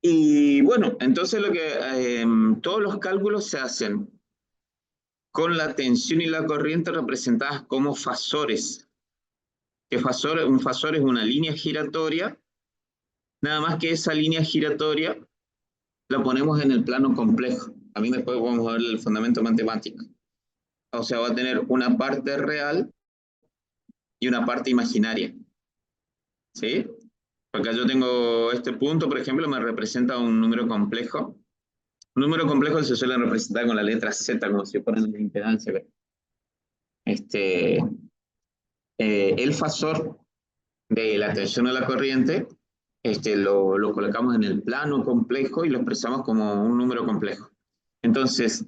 Y bueno, entonces todos los cálculos se hacen con la tensión y la corriente representadas como fasores. Un fasor es una línea giratoria, nada más que esa línea giratoria la ponemos en el plano complejo. También después vamos a ver el fundamento matemático. O sea, va a tener una parte real y una parte imaginaria. ¿Sí? Porque yo tengo este punto, por ejemplo, me representa un número complejo. Un número complejo se suele representar con la letra Z, como si fuera una impedancia. El fasor de la tensión a la corriente lo colocamos en el plano complejo y lo expresamos como un número complejo. Entonces,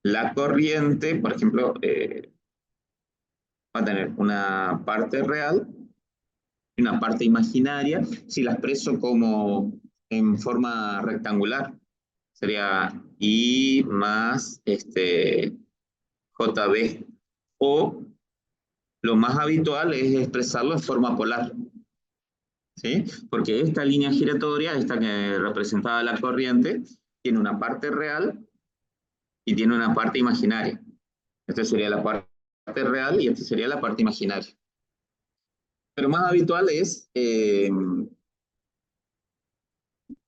la corriente, por ejemplo, va a tener una parte real y una parte imaginaria. Si la expreso como en forma rectangular, sería I más JB. O lo más habitual es expresarlo en forma polar. ¿Sí? Porque esta línea giratoria, esta que representaba la corriente, tiene una parte real y tiene una parte imaginaria. Esta sería la parte real y esta sería la parte imaginaria. Pero más habitual es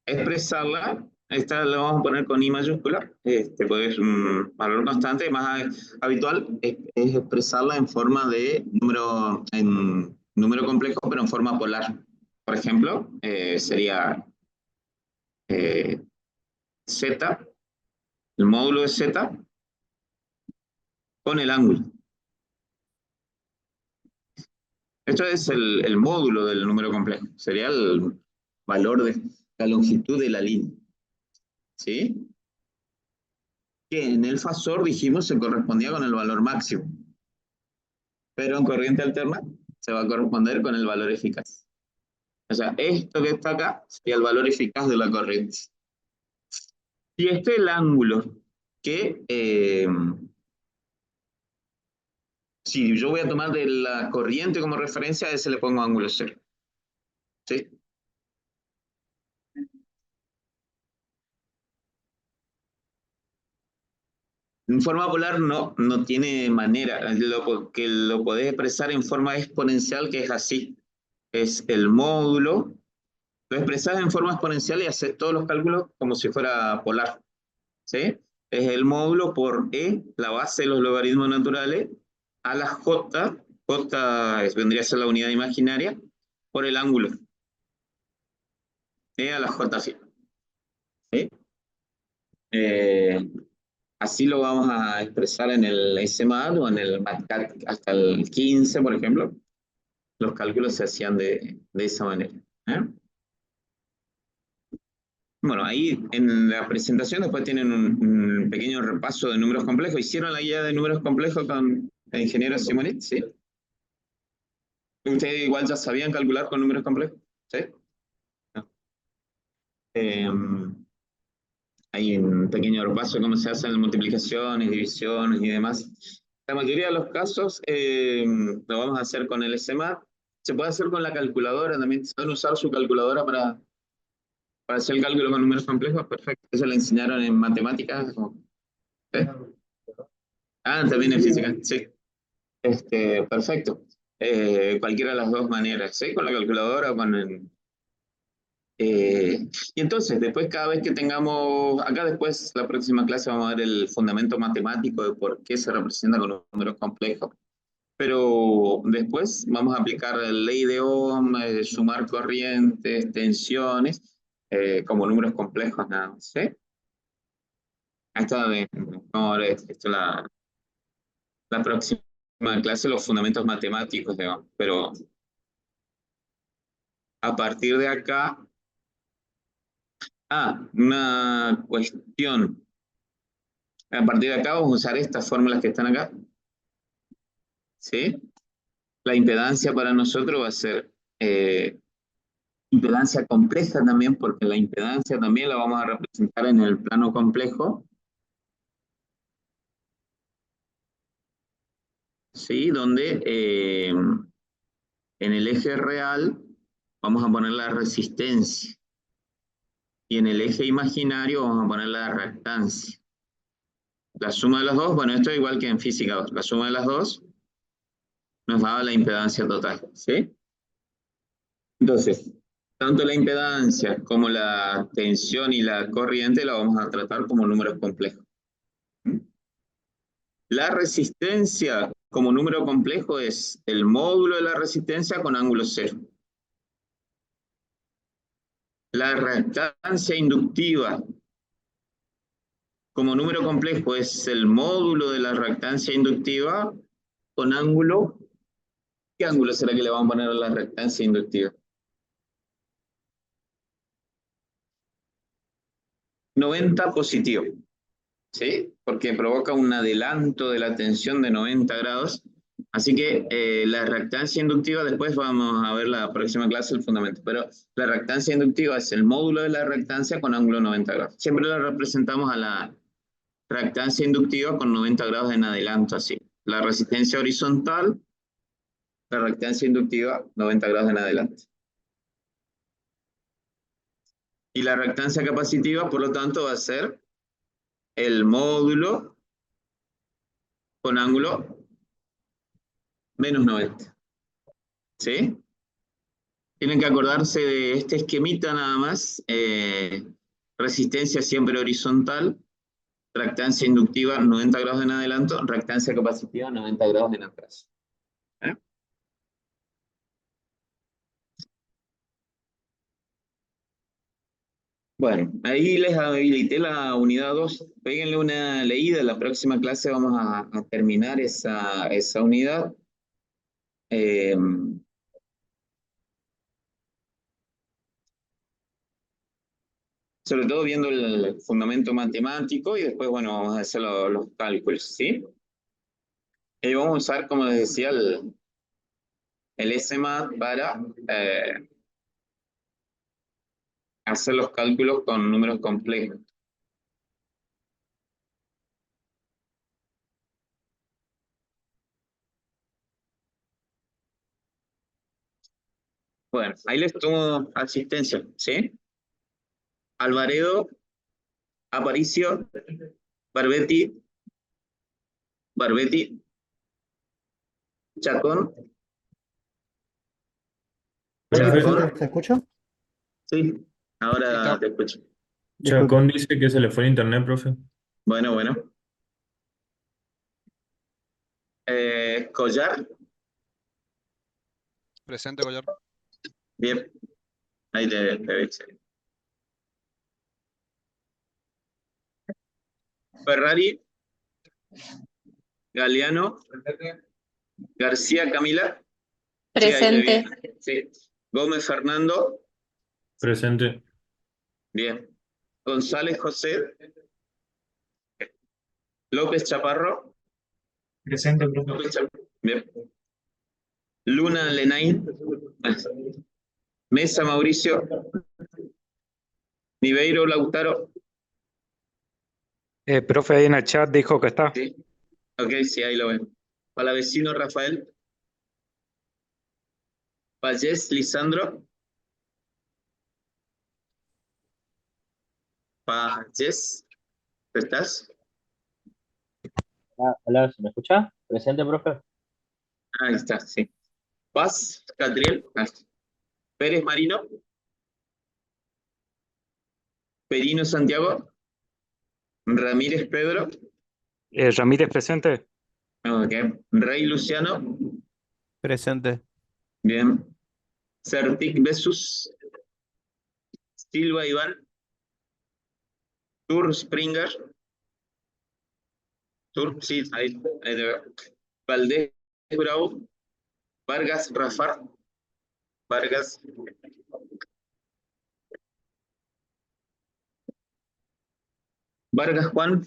expresarla. Esta la vamos a poner con I mayúscula, porque es un valor constante. Más habitual es expresarla en forma de número complejo, pero en forma polar. Por ejemplo, sería Z, el módulo de Z, con el ángulo. Esto es el módulo del número complejo. Sería el valor de la longitud de la línea. ¿Sí? Que en el fasor dijimos se correspondía con el valor máximo. Pero en corriente alterna se va a corresponder con el valor eficaz. O sea, esto que está acá sería el valor eficaz de la corriente. Y este es el ángulo que, si yo voy a tomar de la corriente como referencia, a ese le pongo ángulo cero. ¿Sí? En forma polar no tiene manera. Que lo podés expresar en forma exponencial, que es así. Es el módulo. Lo expresás en forma exponencial y haces todos los cálculos como si fuera polar. ¿Sí? Es el módulo por E, la base de los logaritmos naturales, a la J, vendría a ser la unidad imaginaria, por el ángulo. E a la J, sí. ¿Sí? Así lo vamos a expresar en el SMAT o en el MATCAT hasta el 15, por ejemplo. Los cálculos se hacían de esa manera. Bueno, ahí en la presentación después tienen un pequeño repaso de números complejos. ¿Hicieron la guía de números complejos con el ingeniero Simonet? ¿Sí? ¿Ustedes igual ya sabían calcular con números complejos? ¿Sí? No. Hay un pequeño repaso de cómo se hacen multiplicaciones, divisiones y demás. La mayoría de los casos lo vamos a hacer con el SMAT. Se puede hacer con la calculadora también. ¿Saben usar su calculadora para hacer el cálculo con números complejos? Perfecto. Eso le enseñaron en matemáticas. ¿Sí? Ah, también en física, sí. Perfecto. Cualquiera de las dos maneras, ¿sí? Con la calculadora o con el... y entonces, después cada vez que tengamos, acá después, la próxima clase vamos a ver el fundamento matemático de por qué se representa con números complejos. Pero después vamos a aplicar la ley de Ohm, sumar corrientes, tensiones, como números complejos nada más, ¿sí? Esto es la la próxima clase los fundamentos matemáticos, digamos, pero a partir de acá, una cuestión. A partir de acá vamos a usar estas fórmulas que están acá, ¿sí? La impedancia para nosotros va a ser impedancia compleja también, porque la impedancia también la vamos a representar en el plano complejo, ¿sí? Donde en el eje real vamos a poner la resistencia y en el eje imaginario vamos a poner la reactancia. La suma de las dos, bueno, esto es igual que en física 2, la suma de las dos nos da la impedancia total, ¿sí? Entonces, tanto la impedancia como la tensión y la corriente la vamos a tratar como números complejos. La resistencia como número complejo es el módulo de la resistencia con ángulo cero. La reactancia inductiva como número complejo es el módulo de la reactancia inductiva con ángulo. ¿Qué ángulo será que le vamos a poner a la reactancia inductiva? 90 positivo, ¿sí? Porque provoca un adelanto de la tensión de 90 grados. Así que la reactancia inductiva, después vamos a ver la próxima clase el fundamento, pero la reactancia inductiva es el módulo de la reactancia con ángulo 90 grados. Siempre la representamos a la reactancia inductiva con 90 grados en adelanto, así. La resistencia horizontal, la reactancia inductiva, 90 grados en adelante. Y la reactancia capacitiva, por lo tanto, va a ser el módulo con ángulo menos 90. ¿Sí? Tienen que acordarse de este esquemita nada más. Resistencia siempre horizontal, reactancia inductiva 90 grados en adelanto, reactancia capacitiva 90 grados en atrás. ¿Eh? Bueno, ahí les habilité la unidad 2. Péguenle una leída. La próxima clase vamos a terminar esa unidad. Sobre todo viendo el fundamento matemático y después, bueno, vamos a hacer los cálculos, ¿sí? Y vamos a usar, como les decía, el SMAT para hacer los cálculos con números complejos. Bueno, ahí les tomo asistencia, ¿sí? Alvaredo, Aparicio, Barbetti, Chacón. Profe, Chacón, ¿Se escucha? sí, ahora te escucho. Chacón dice que se le fue el internet, profe. Bueno. Collar, Presente, Goyar. bien, ahí te ves. Ferrari, Galeano, García Camila. Sí, ahí te Presente. vi. Sí. Gómez Fernando, Presente. bien. González José, López Chaparro, Presente, profe. López Chaparro, bien. Luna Lenain, Mesa Mauricio, Niveiro Lautaro, Profe, ahí en el chat dijo que está. sí. Ok, sí, ahí lo ven. Palavecino Rafael, Vallés Lisandro, Vallés, ¿estás? Hola, ¿se me escucha? Presente, profe. Ahí está, sí. Paz, Catriel, Pérez Marino, Perino Santiago, Ramírez Pedro, Ramírez presente. okay. Rey Luciano, Presente. bien. Certic Besus, Silva Iván, Tur Springer, Tur, sí, ahí te veo. Valdés Bravo, Vargas Rafar, Vargas, Vargas Juan,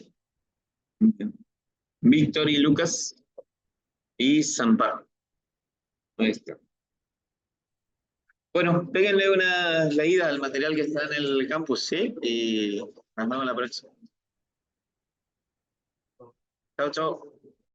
Víctor y Lucas y Zampar. Ahí está. Bueno, péguenle una leída al material que está en el campus, ¿sí? Y nos vemos la próxima. Chao, chao.